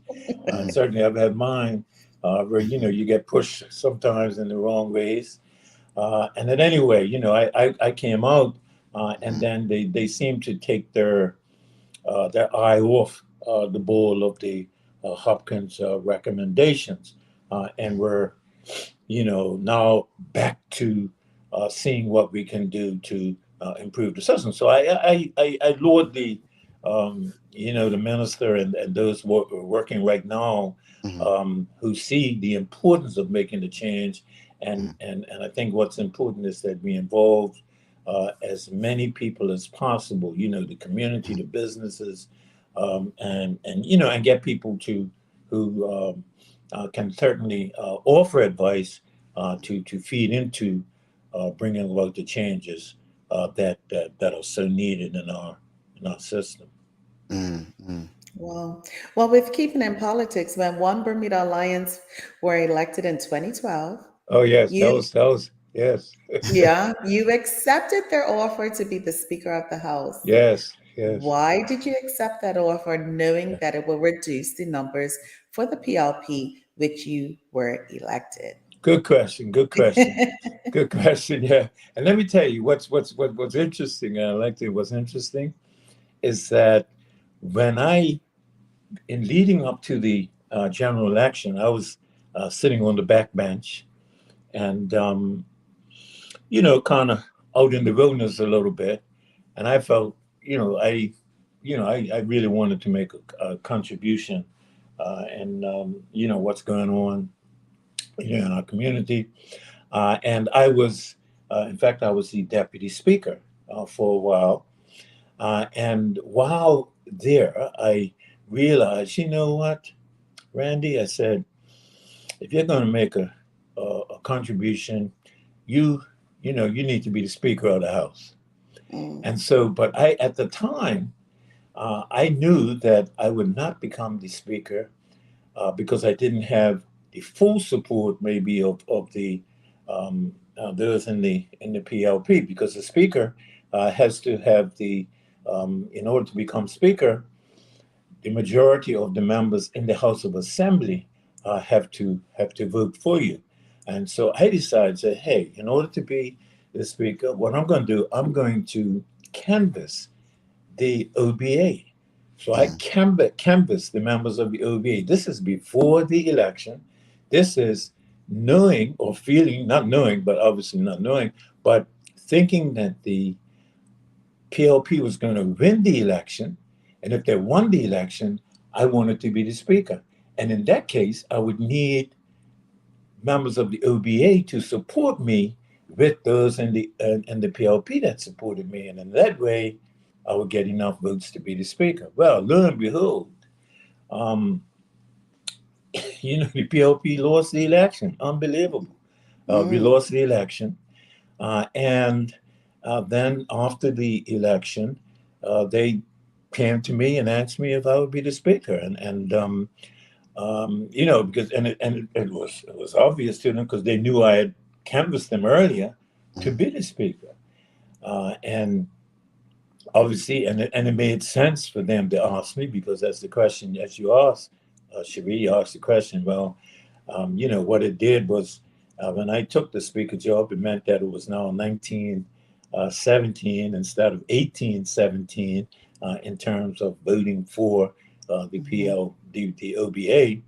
Certainly, I've had mine, where you get pushed sometimes in the wrong ways. And then anyway, I came out, and then they seemed to take their eye off the ball of the Hopkins recommendations, and we're now back to seeing what we can do to improve the system. So I laud the the minister and those working right now, who see the importance of making the change. And I think what's important is that we involve as many people as possible, the community, the businesses, and get people who can certainly offer advice to feed into bringing about the changes that are so needed in our system. Well, with keeping in politics, when One Bermuda Alliance were elected in 2012, Oh yes, you, that was yes, yeah, you accepted their offer to be the Speaker of the House. yes, yes. Why did you accept that offer, knowing that it will reduce the numbers for the PLP, which you were elected? Good question. Good question. Good question. Yeah. And let me tell you what's interesting. I like to. What's interesting is that when in leading up to the general election, I was sitting on the back bench and kind of out in the wilderness a little bit, and I felt I really wanted to make a contribution, and what's going on in our community. And I was, in fact, I was the deputy speaker for a while. And while there, I realized, you know what, Randy, I said, if you're going to make a contribution, you need to be the Speaker of the House. And so, but at the time, I knew that I would not become the Speaker because I didn't have the full support, maybe of the those in the PLP, because the Speaker has to have in order to become Speaker, the majority of the members in the House of Assembly have to vote for you. And so I decided, say, hey, in order to be the Speaker, what I'm going to do, I'm going to canvass the OBA. So I canvass the members of the OBA. This is before the election. This is knowing or feeling, not knowing, but obviously not knowing, but thinking that the PLP was going to win the election. And if they won the election, I wanted to be the Speaker. And in that case, I would need members of the OBA to support me with those in the PLP that supported me. And in that way, I would get enough votes to be the Speaker. Well, lo and behold, the PLP lost the election. Unbelievable. We lost the election. And then after the election, they came to me and asked me if I would be the Speaker. Because it was obvious to them because they knew I had canvassed them earlier to be the Speaker. And obviously, and it made sense for them to ask me, because that's the question that you asked, Cherie asked the question. Well, what it did was when I took the Speaker job, it meant that it was now 1917 instead of 1817 in terms of voting for the OBA.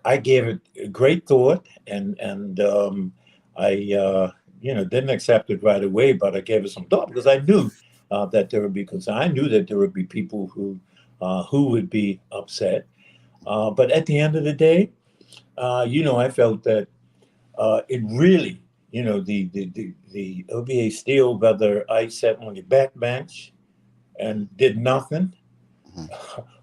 I gave it great thought, and I didn't accept it right away, but I gave it some thought because I knew that there would be concern. I knew that there would be people who would be upset. But at the end of the day, I felt that it really, the OBA still, whether I sat on the back bench and did nothing,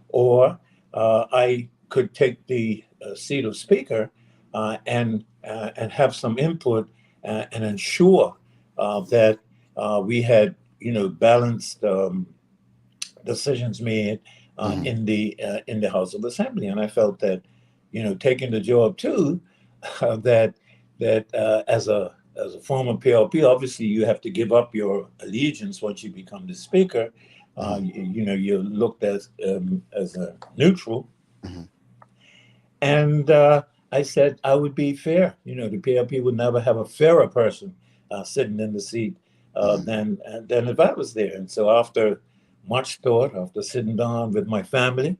or I could take the seat of Speaker and have some input and ensure that we had, balanced decisions made in the House of Assembly. And I felt that, taking the job too, that as a former PLP, obviously you have to give up your allegiance once you become the Speaker. You're looked as a neutral. And I said I would be fair. The PLP would never have a fairer person sitting in the seat than if I was there. And so after much thought, after sitting down with my family,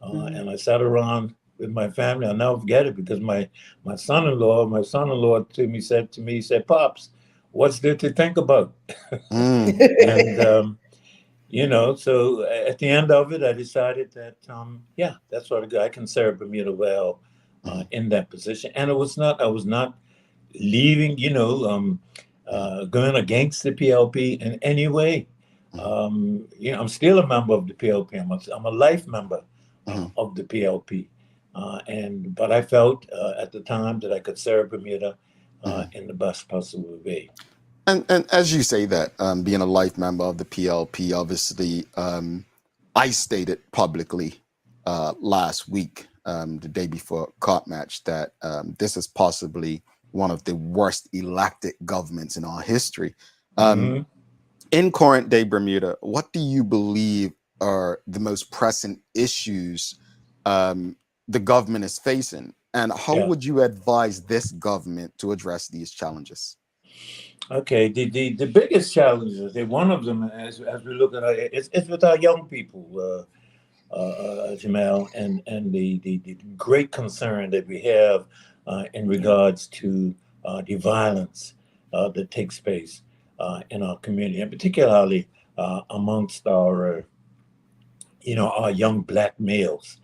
and I sat around with my family, I'll never forget it, because my son-in-law to me said, "Pops, what's there to think about?" And so at the end of it, I decided that, that's what I can serve Bermuda well in that position. And I was not leaving, going against the PLP in any way. I'm still a member of the PLP. I'm a life member of the PLP. But I felt at the time that I could serve Bermuda in the best possible way. And as you say that, being a life member of the PLP, obviously, I stated publicly last week, the day before COP match, that this is possibly one of the worst elected governments in our history. Mhm. In current day Bermuda, what do you believe are the most pressing issues the government is facing? And how Yeah. would you advise this government to address these challenges? Okay. The biggest challenges, one of them, as we look at it, it's with our young people, Jamal, and the great concern that we have in regards to the violence that takes place in our community, and particularly amongst our our young black males.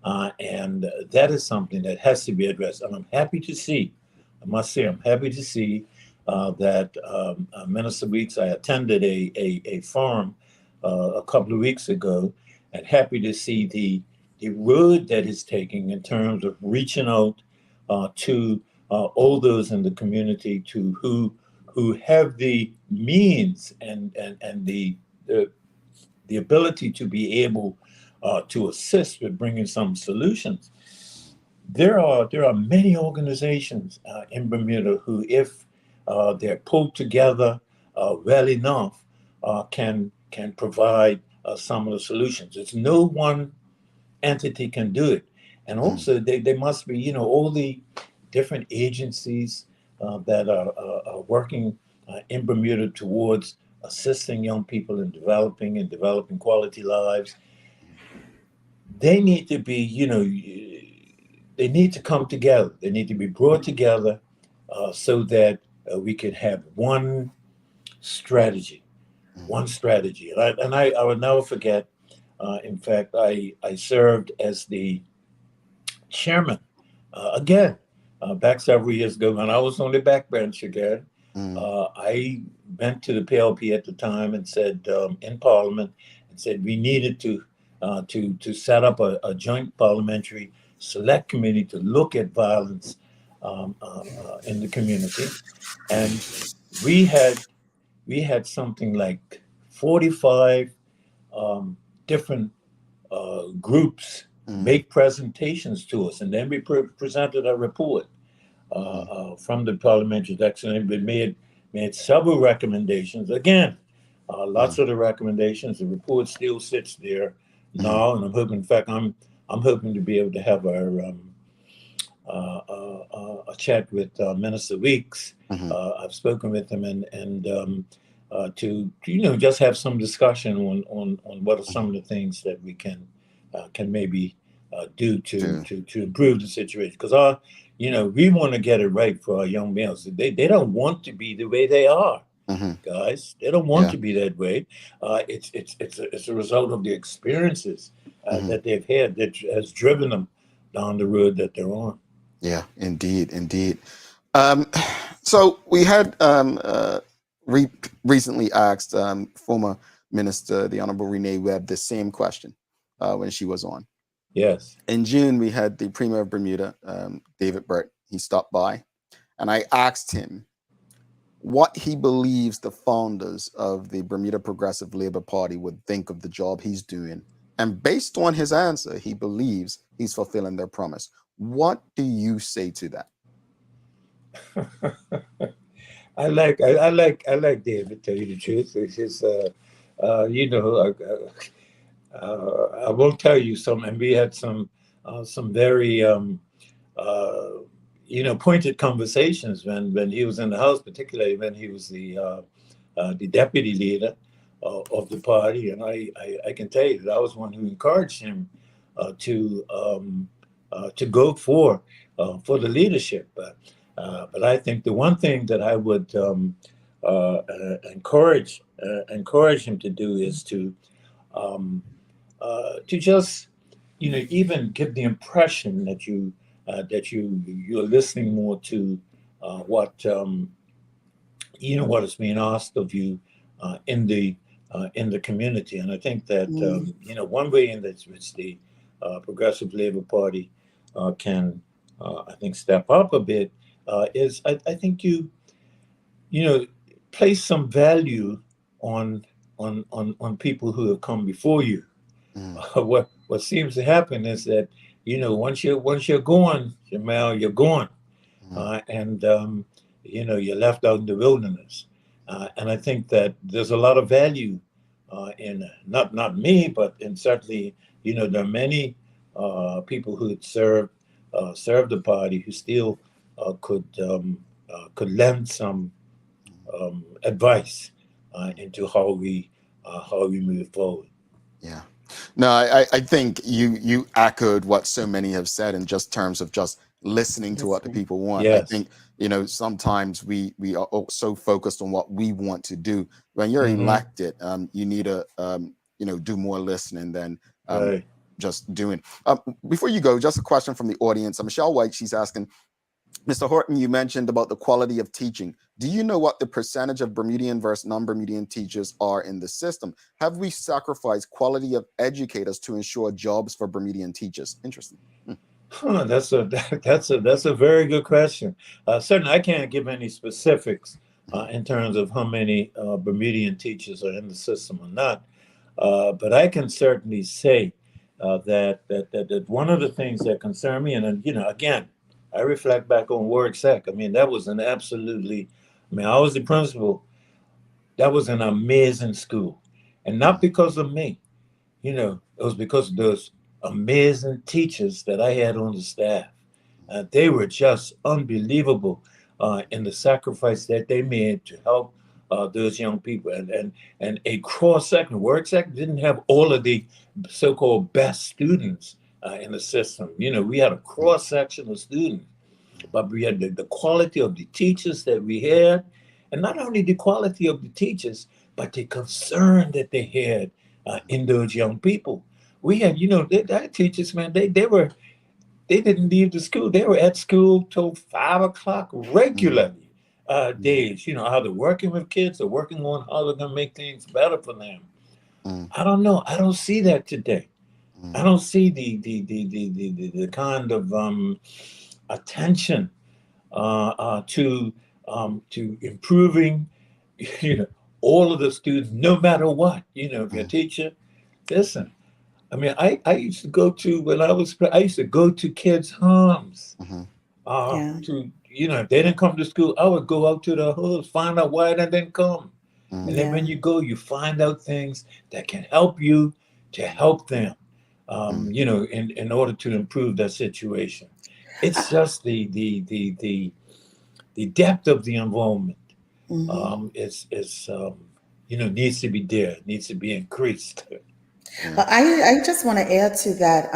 And that is something that has to be addressed. And I'm happy to see, I must say, I'm happy to see that Minister Weeks, I attended a forum a couple of weeks ago, and happy to see the road that is taking in terms of reaching out to all those in the community to who have the means and the ability to be able to assist with bringing some solutions. There are many organizations in Bermuda who, if they're pulled together well enough, can provide some of the solutions. It's no one entity can do it, and also they must be all the different agencies that are working in Bermuda towards assisting young people in developing quality lives. They need to be, they need to come together. They need to be brought together so that we can have one strategy, one strategy. And I will never forget. In fact, I served as the chairman again back several years ago when I was on the backbench again. I went to the PLP at the time and said in Parliament and said we needed to set up a joint parliamentary select committee to look at violence in the community, and we had something like 45 different groups make presentations to us, and then we presented a report from the parliamentary section. We made several recommendations. Again, lots of the recommendations. The report still sits there now, and I'm hoping. In fact, I'm hoping to be able to have a chat with Minister Weeks. I've spoken with him, and to just have some discussion on what are some of the things that we can maybe do to improve the situation, because we want to get it right for our young males. They don't want to be the way they are, guys. They don't want to be that way. It's a result of the experiences that they've had that has driven them down the road that they're on. Yeah, indeed. So we had recently asked former Minister, the Honourable Renee Webb, the same question when she was on. Yes. In June, we had the Premier of Bermuda, David Burt. He stopped by, and I asked him what he believes the founders of the Bermuda Progressive Labour Party would think of the job he's doing. And based on his answer, he believes he's fulfilling their promise. What do you say to that? I like David, tell you the truth. It's just, I will tell you some, and we had some very, pointed conversations when he was in the House, particularly when he was the deputy leader of the party. And I can tell you that I was one who encouraged him to go for the leadership. But I think the one thing that I would encourage him to do is to just even give the impression that you're listening more to what what is being asked of you in the community. And I think that one way in which the Progressive Labour Party can I think step up a bit is I think place some value on people who have come before you. What seems to happen is that, you know, once you're going, Jamal, you're going, and you know, you're left out in the wilderness. And I think that there's a lot of value in not me, but in certainly, you know, there are many people who had served the party who still could lend some advice into how we move forward. Yeah. No, I think you echoed what so many have said in just terms of just listening to what the people want. Yes. I think, you know, sometimes we are so focused on what we want to do. When you're elected, you need to you know, do more listening than Right. just doing. Before you go, just a question from the audience. Michelle White, she's asking, Mr. Horton, you mentioned about the quality of teaching. Do you know what the percentage of Bermudian versus non-Bermudian teachers are in the system? Have we sacrificed quality of educators to ensure jobs for Bermudian teachers? Interesting. That's a very good question. Certainly, I can't give any specifics in terms of how many Bermudian teachers are in the system or not. But I can certainly say that one of the things that concern me, and you know, again, I reflect back on Word Sec. I mean, that was an absolutely, I mean, I was the principal. That was an amazing school. And not because of me, you know, it was because of those amazing teachers that I had on the staff. They were just unbelievable in the sacrifice that they made to help those young people. And a cross-section, Word Sec didn't have all of the so-called best students in the system. You know, we had a cross-section of students, but we had the quality of the teachers that we had, and not only the quality of the teachers, but the concern that they had in those young people. We had, you know, that teachers, man, they didn't leave the school. They were at school till 5 o'clock regularly days, you know, either working with kids or working on how they're gonna make things better for them. I don't know. I don't see that today. I don't see the kind of attention to improving, you know, all of the students, no matter what. You know, if you're a teacher, listen. I mean, I used to go to I used to go to kids' homes to, you know, if they didn't come to school, I would go out to the hoods, find out why they didn't come. And then when you go, you find out things that can help you to help them. You know, in order to improve that situation. It's just the depth of the involvement is you know, needs to be there, needs to be increased. Well, I just want to add to that,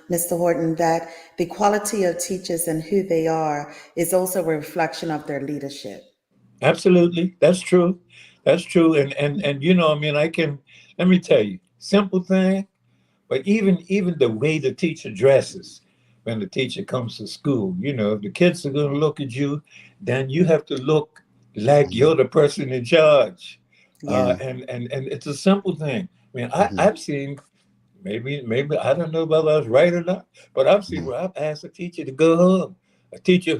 Mr. Horton, that the quality of teachers and who they are is also a reflection of their leadership. Absolutely, that's true. That's true. And you know, I mean, let me tell you, simple thing. But even the way the teacher dresses when the teacher comes to school, you know, if the kids are going to look at you, then you have to look like you're the person in charge. And it's a simple thing. I mean, I've seen, maybe I don't know whether I was right or not, but I've seen where I've asked a teacher to go home. A teacher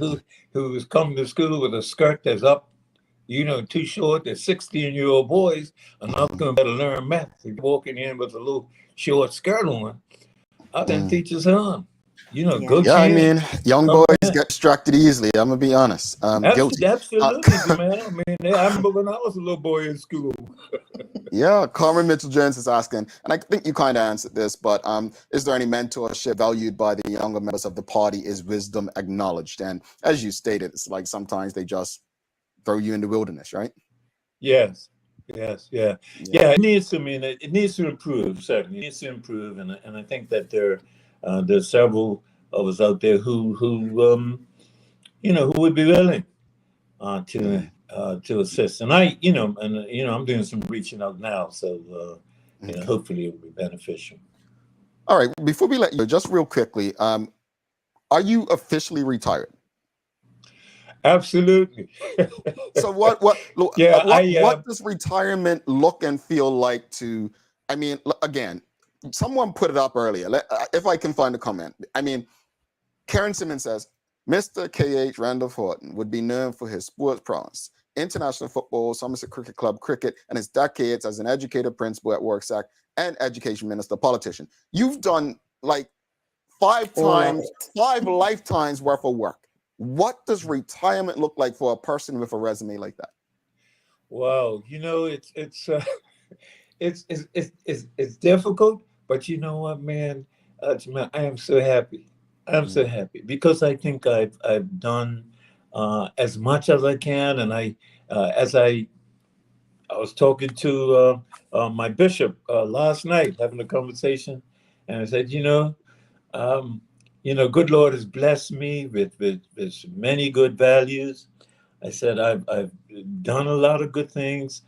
who's coming to school with a skirt that's up, you know, too short. They're 16-year-old boys, and I'm going to learn math. They're walking in with a little short skirt on. I've been teachers home. You know, go. Yeah, I mean, young boys get distracted easily. I'm gonna be honest. Guilty. Absolutely, man. I mean, I remember when I was a little boy in school. Yeah, Carmen Mitchell-Jones is asking, and I think you kind of answered this, but is there any mentorship valued by the younger members of the party? Is wisdom acknowledged? And as you stated, it's like sometimes they just throw you in the wilderness, right? Yes. Yeah. It needs to. I mean, it needs to improve. Certainly, it needs to improve, and I think that there's several of us out there who you know, who would be willing to assist. And I'm doing some reaching out now, so you know, hopefully it will be beneficial. All right, before we let you go, just real quickly, are you officially retired? Absolutely. So what does retirement look and feel like to, I mean, again, someone put it up earlier. If I can find a comment. I mean, Karen Simmons says, Mr. K.H. Randolph Horton would be known for his sports prowess. international football, Somerset Cricket Club cricket, and his decades as an educator, principal at Worksack, and education minister, politician. You've done like 5 lifetimes worth of work. What does retirement look like for a person with a resume like that? Wow, it's difficult, but you know what, man? Jamel, I am so happy. I'm so happy because I think I've done as much as I can, and I was talking to my bishop last night, having a conversation, and I said, good Lord has blessed me with many good values. I said I've done a lot of good things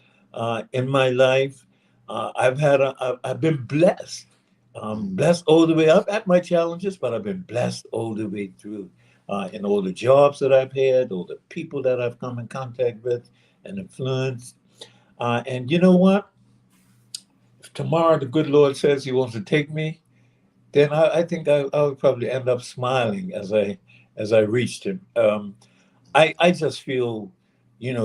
in my life. I've been blessed. Blessed all the way up at my challenges, but I've been blessed all the way through in all the jobs that I've had, all the people that I've come in contact with and influenced. And you know what? If tomorrow the good Lord says he wants to take me, then I think I would probably end up smiling as I reached him. I just feel,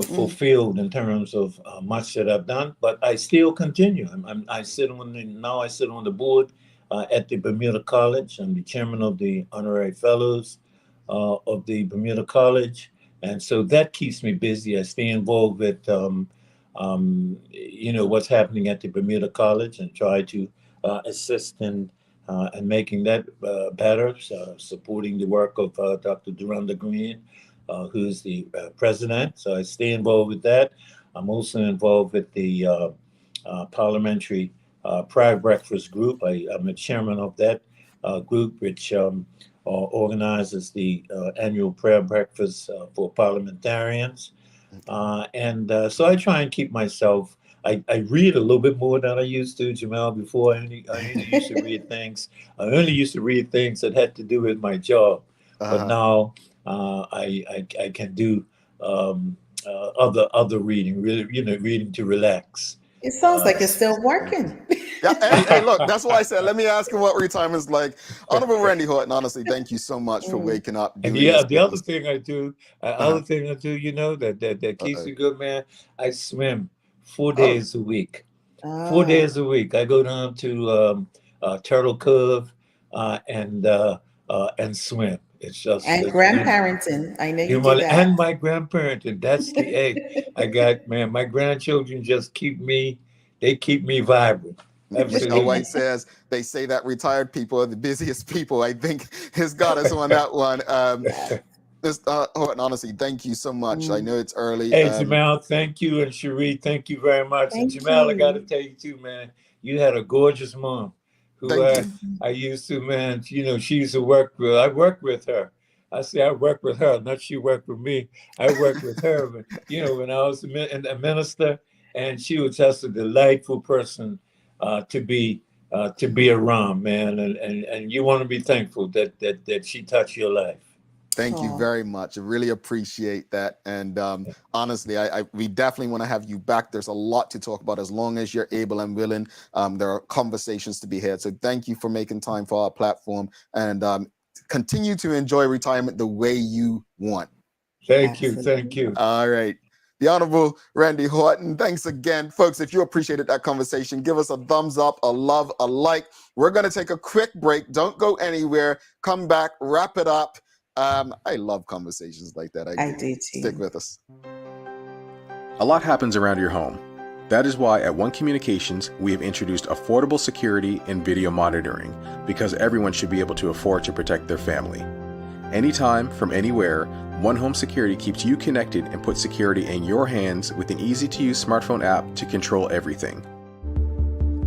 fulfilled in terms of much that I've done, but I still continue. I sit on the board at the Bermuda College. I'm the chairman of the honorary fellows of the Bermuda College, and so that keeps me busy. I stay involved with, what's happening at the Bermuda College and try to assist in making that better, supporting the work of Dr. Duranda Green, who's the president. So I stay involved with that. I'm also involved with the parliamentary prayer breakfast group. I'm the chairman of that group, which organizes the annual prayer breakfast for parliamentarians. So I try and keep myself. I read a little bit more than I used to, Jamel. Before I only used to read things. I only used to read things that had to do with my job. But now I can do other reading, really, reading to relax. It sounds like it's still working. Yeah, hey, look, that's why I said, let me ask him what retirement's like. Honorable Randy Horton, honestly, thank you so much for waking up. And the other thing I do, that keeps me good, man, I swim 4 days a week. 4 days a week. I go down to Turtle Cove and swim. It's just grandparenting. I know you do that. And my grandparenting. That's the egg. I got, man, my grandchildren just keep me vibrant. Michelle White says they say that retired people are the busiest people. I think has got us on that one. Horton, honestly, thank you so much. I know it's early. Hey, Jamel, thank you, and Cherie, thank you very much. And Jamel, I got to tell you too, man, you had a gorgeous mom. Who I used to, man, she used to work with. I worked with her. I say I worked with her, not she worked with me. I worked with her, when I was a minister, and she was just a delightful person to be around, man. And you want to be thankful that she touched your life. Thank you very much. I really appreciate that. And honestly, we definitely want to have you back. There's a lot to talk about as long as you're able and willing. There are conversations to be had. So thank you for making time for our platform, and continue to enjoy retirement the way you want. Thank you. All right. The Honorable Randy Horton, thanks again. Folks, if you appreciated that conversation, give us a thumbs up, a love, a like. We're going to take a quick break. Don't go anywhere. Come back, wrap it up. I love conversations like that. I do too. Stick with us. A lot happens around your home. That is why at One Communications, we have introduced affordable security and video monitoring, because everyone should be able to afford to protect their family. Anytime, from anywhere, One Home Security keeps you connected and puts security in your hands with an easy-to-use smartphone app to control everything.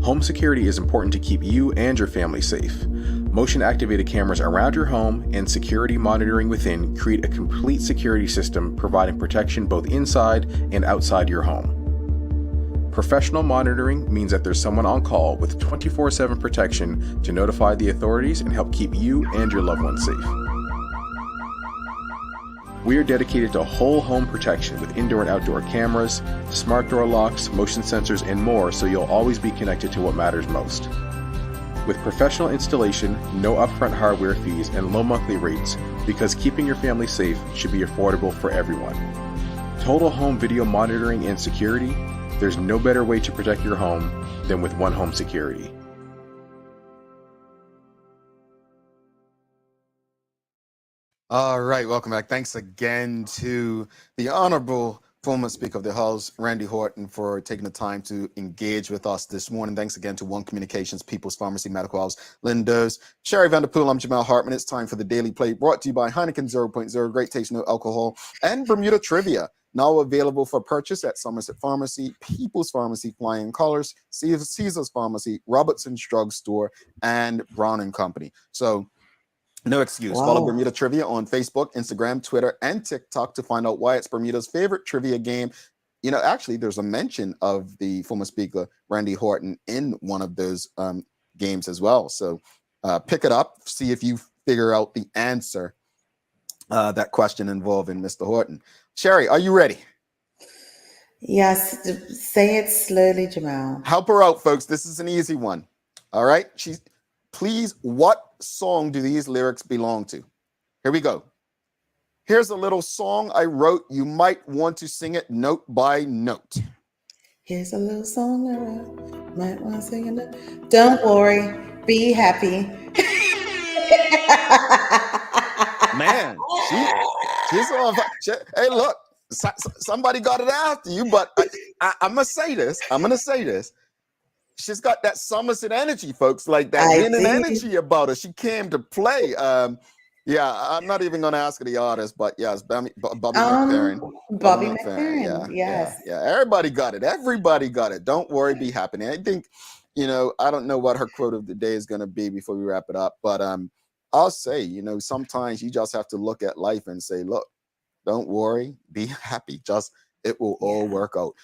Home security is important to keep you and your family safe. Motion-activated cameras around your home and security monitoring within create a complete security system providing protection both inside and outside your home. Professional monitoring means that there's someone on call with 24/7 protection to notify the authorities and help keep you and your loved ones safe. We are dedicated to whole home protection with indoor and outdoor cameras, smart door locks, motion sensors, and more, so you'll always be connected to what matters most. With professional installation, no upfront hardware fees, and low monthly rates, because keeping your family safe should be affordable for everyone. total home video monitoring and security, there's no better way to protect your home than with One Home Security. All right, welcome back. Thanks again to the Honourable Former Speaker of the House, Randy Horton, for taking the time to engage with us this morning. Thanks again to One Communications, People's Pharmacy, Medical House, Lindos, Sherry Vanderpool. I'm Jamal Hartman. It's time for the Daily Plate, brought to you by Heineken 0.0, great taste, no alcohol, and Bermuda Trivia. Now available for purchase at Somerset Pharmacy, People's Pharmacy, Flying Colors, Caesar's Pharmacy, Robertson's Drug Store, and Brown & Company. So, no excuse. Wow. Follow Bermuda Trivia on Facebook, Instagram, Twitter, and TikTok to find out why it's Bermuda's favorite trivia game. You know, actually, there's a mention of the former speaker, Randy Horton, in one of those games as well. So pick it up, see if you figure out the answer that question involving Mr. Horton. Sherry, are you ready? Yes, say it slowly, Jamal. Help her out, folks. This is an easy one. All right? Please, what song do these lyrics belong to? Here we go. Here's a little song I wrote. You might want to sing it note by note. Here's a little song I wrote. Might want to sing it. Don't worry. Be happy. Man, she's on. Hey, look, somebody got it after you, but I'm gonna say this. She's got that Somerset energy, folks, like that winning energy about her. She came to play. Yeah, I'm not even going to ask her the artist, but yes, Bobby McFerrin. Bobby McFerrin, yes. Yeah, everybody got it. Don't worry, be happy. And I think, you know, I don't know what her quote of the day is going to be before we wrap it up, but I'll say, you know, sometimes you just have to look at life and say, look, don't worry, be happy. Just, it will all work out.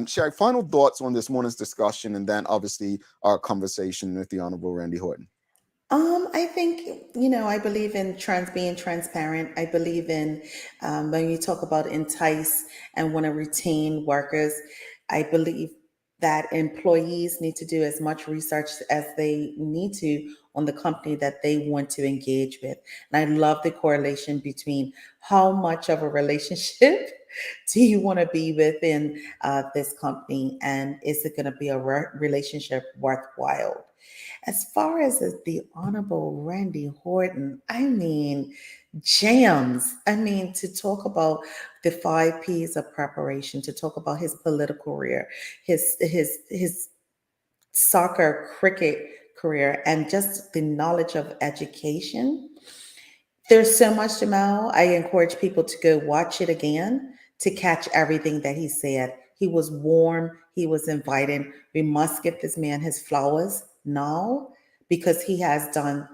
Sherry, final thoughts on this morning's discussion, and then obviously our conversation with the Honourable Randy Horton. I think, you know, I believe in being transparent. I believe in when you talk about Entice and want to retain workers, I believe that employees need to do as much research as they need to on the company that they want to engage with. And I love the correlation between how much of a relationship do you want to be within this company, and is it going to be a relationship worthwhile? As far as the Honorable Randy Horton, I mean, jams. I mean, to talk about the 5 P's of preparation, to talk about his political career, his soccer, cricket career, and just the knowledge of education. There's so much, Jamal. I encourage people to go watch it again to catch everything that he said. He was warm. He was inviting. We must get this man his flowers now, because he has done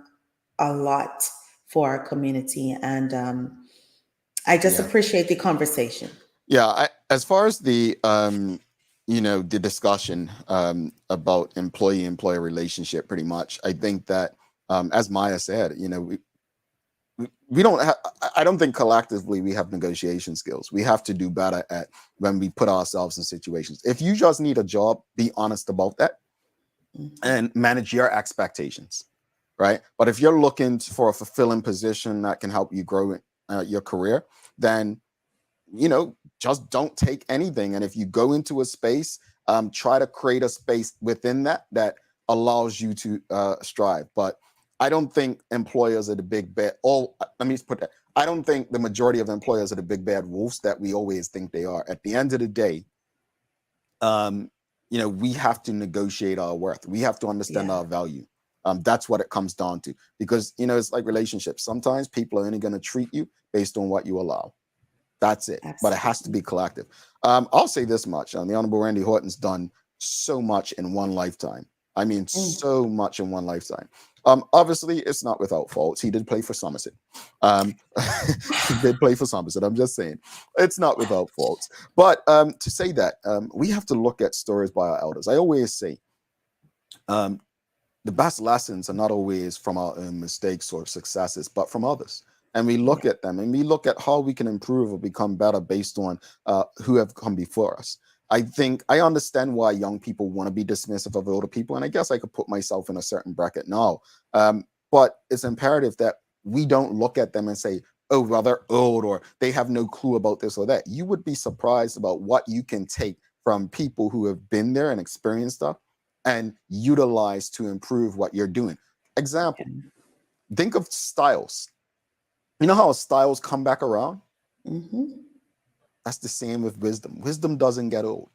a lot for our community. And I just appreciate the conversation. Yeah, as far as the you know, the discussion about employee-employer relationship, pretty much, I think that as Maya said, you know, we don't have, I don't think collectively we have negotiation skills. We have to do better at when we put ourselves in situations. If you just need a job, be honest about that and manage your expectations, right? But if you're looking for a fulfilling position that can help you grow your career, then, you know, just don't take anything. And if you go into a space, try to create a space within that allows you to strive. But I don't think employers are the big bad. Let me put that. I don't think the majority of employers are the big bad wolves that we always think they are. At the end of the day, you know, we have to negotiate our worth. We have to understand our value. That's what it comes down to. Because, you know, it's like relationships. Sometimes people are only going to treat you based on what you allow. That's it. Absolutely. But it has to be collective. I'll say this much. The Honourable Randy Horton's done so much in one lifetime. I mean, so much in one lifetime. Obviously, it's not without faults. He did play for Somerset. He did play for Somerset. I'm just saying, it's not without faults. But to say that, we have to look at stories by our elders. I always say, the best lessons are not always from our own mistakes or successes, but from others. And we look at them and we look at how we can improve or become better based on who have come before us. I think I understand why young people want to be dismissive of older people. And I guess I could put myself in a certain bracket now. But it's imperative that we don't look at them and say, oh, well, they're old or they have no clue about this or that. You would be surprised about what you can take from people who have been there and experienced stuff and utilize to improve what you're doing. Example, think of styles. You know how styles come back around? Mm-hmm. That's the same with wisdom. Wisdom doesn't get old.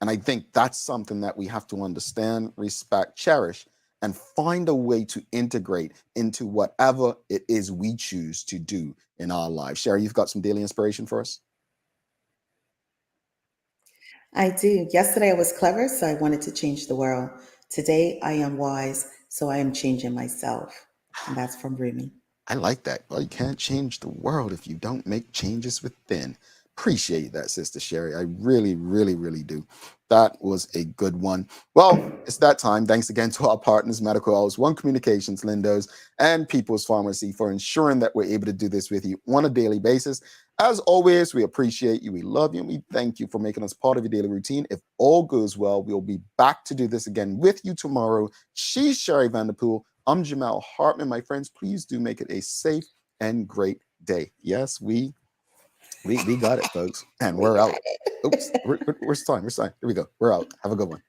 And I think that's something that we have to understand, respect, cherish, and find a way to integrate into whatever it is we choose to do in our lives. Sherry, you've got some daily inspiration for us? I do. Yesterday I was clever, so I wanted to change the world. Today I am wise, so I am changing myself. And that's from Rumi. I like that. Well, you can't change the world if you don't make changes within. Appreciate that, Sister Sherry. I really, really, really do. That was a good one. Well, it's that time. Thanks again to our partners, Medical House, One Communications, Lindo's, and People's Pharmacy for ensuring that we're able to do this with you on a daily basis. As always, we appreciate you, we love you, and we thank you for making us part of your daily routine. If all goes well, we'll be back to do this again with you tomorrow. She's Sherry Vanderpool. I'm Jamal Hartman. My friends, please do make it a safe and great day. Yes, we got it, folks. And we're out. Oops, where's time? Where's time? Here we go. We're out. Have a good one.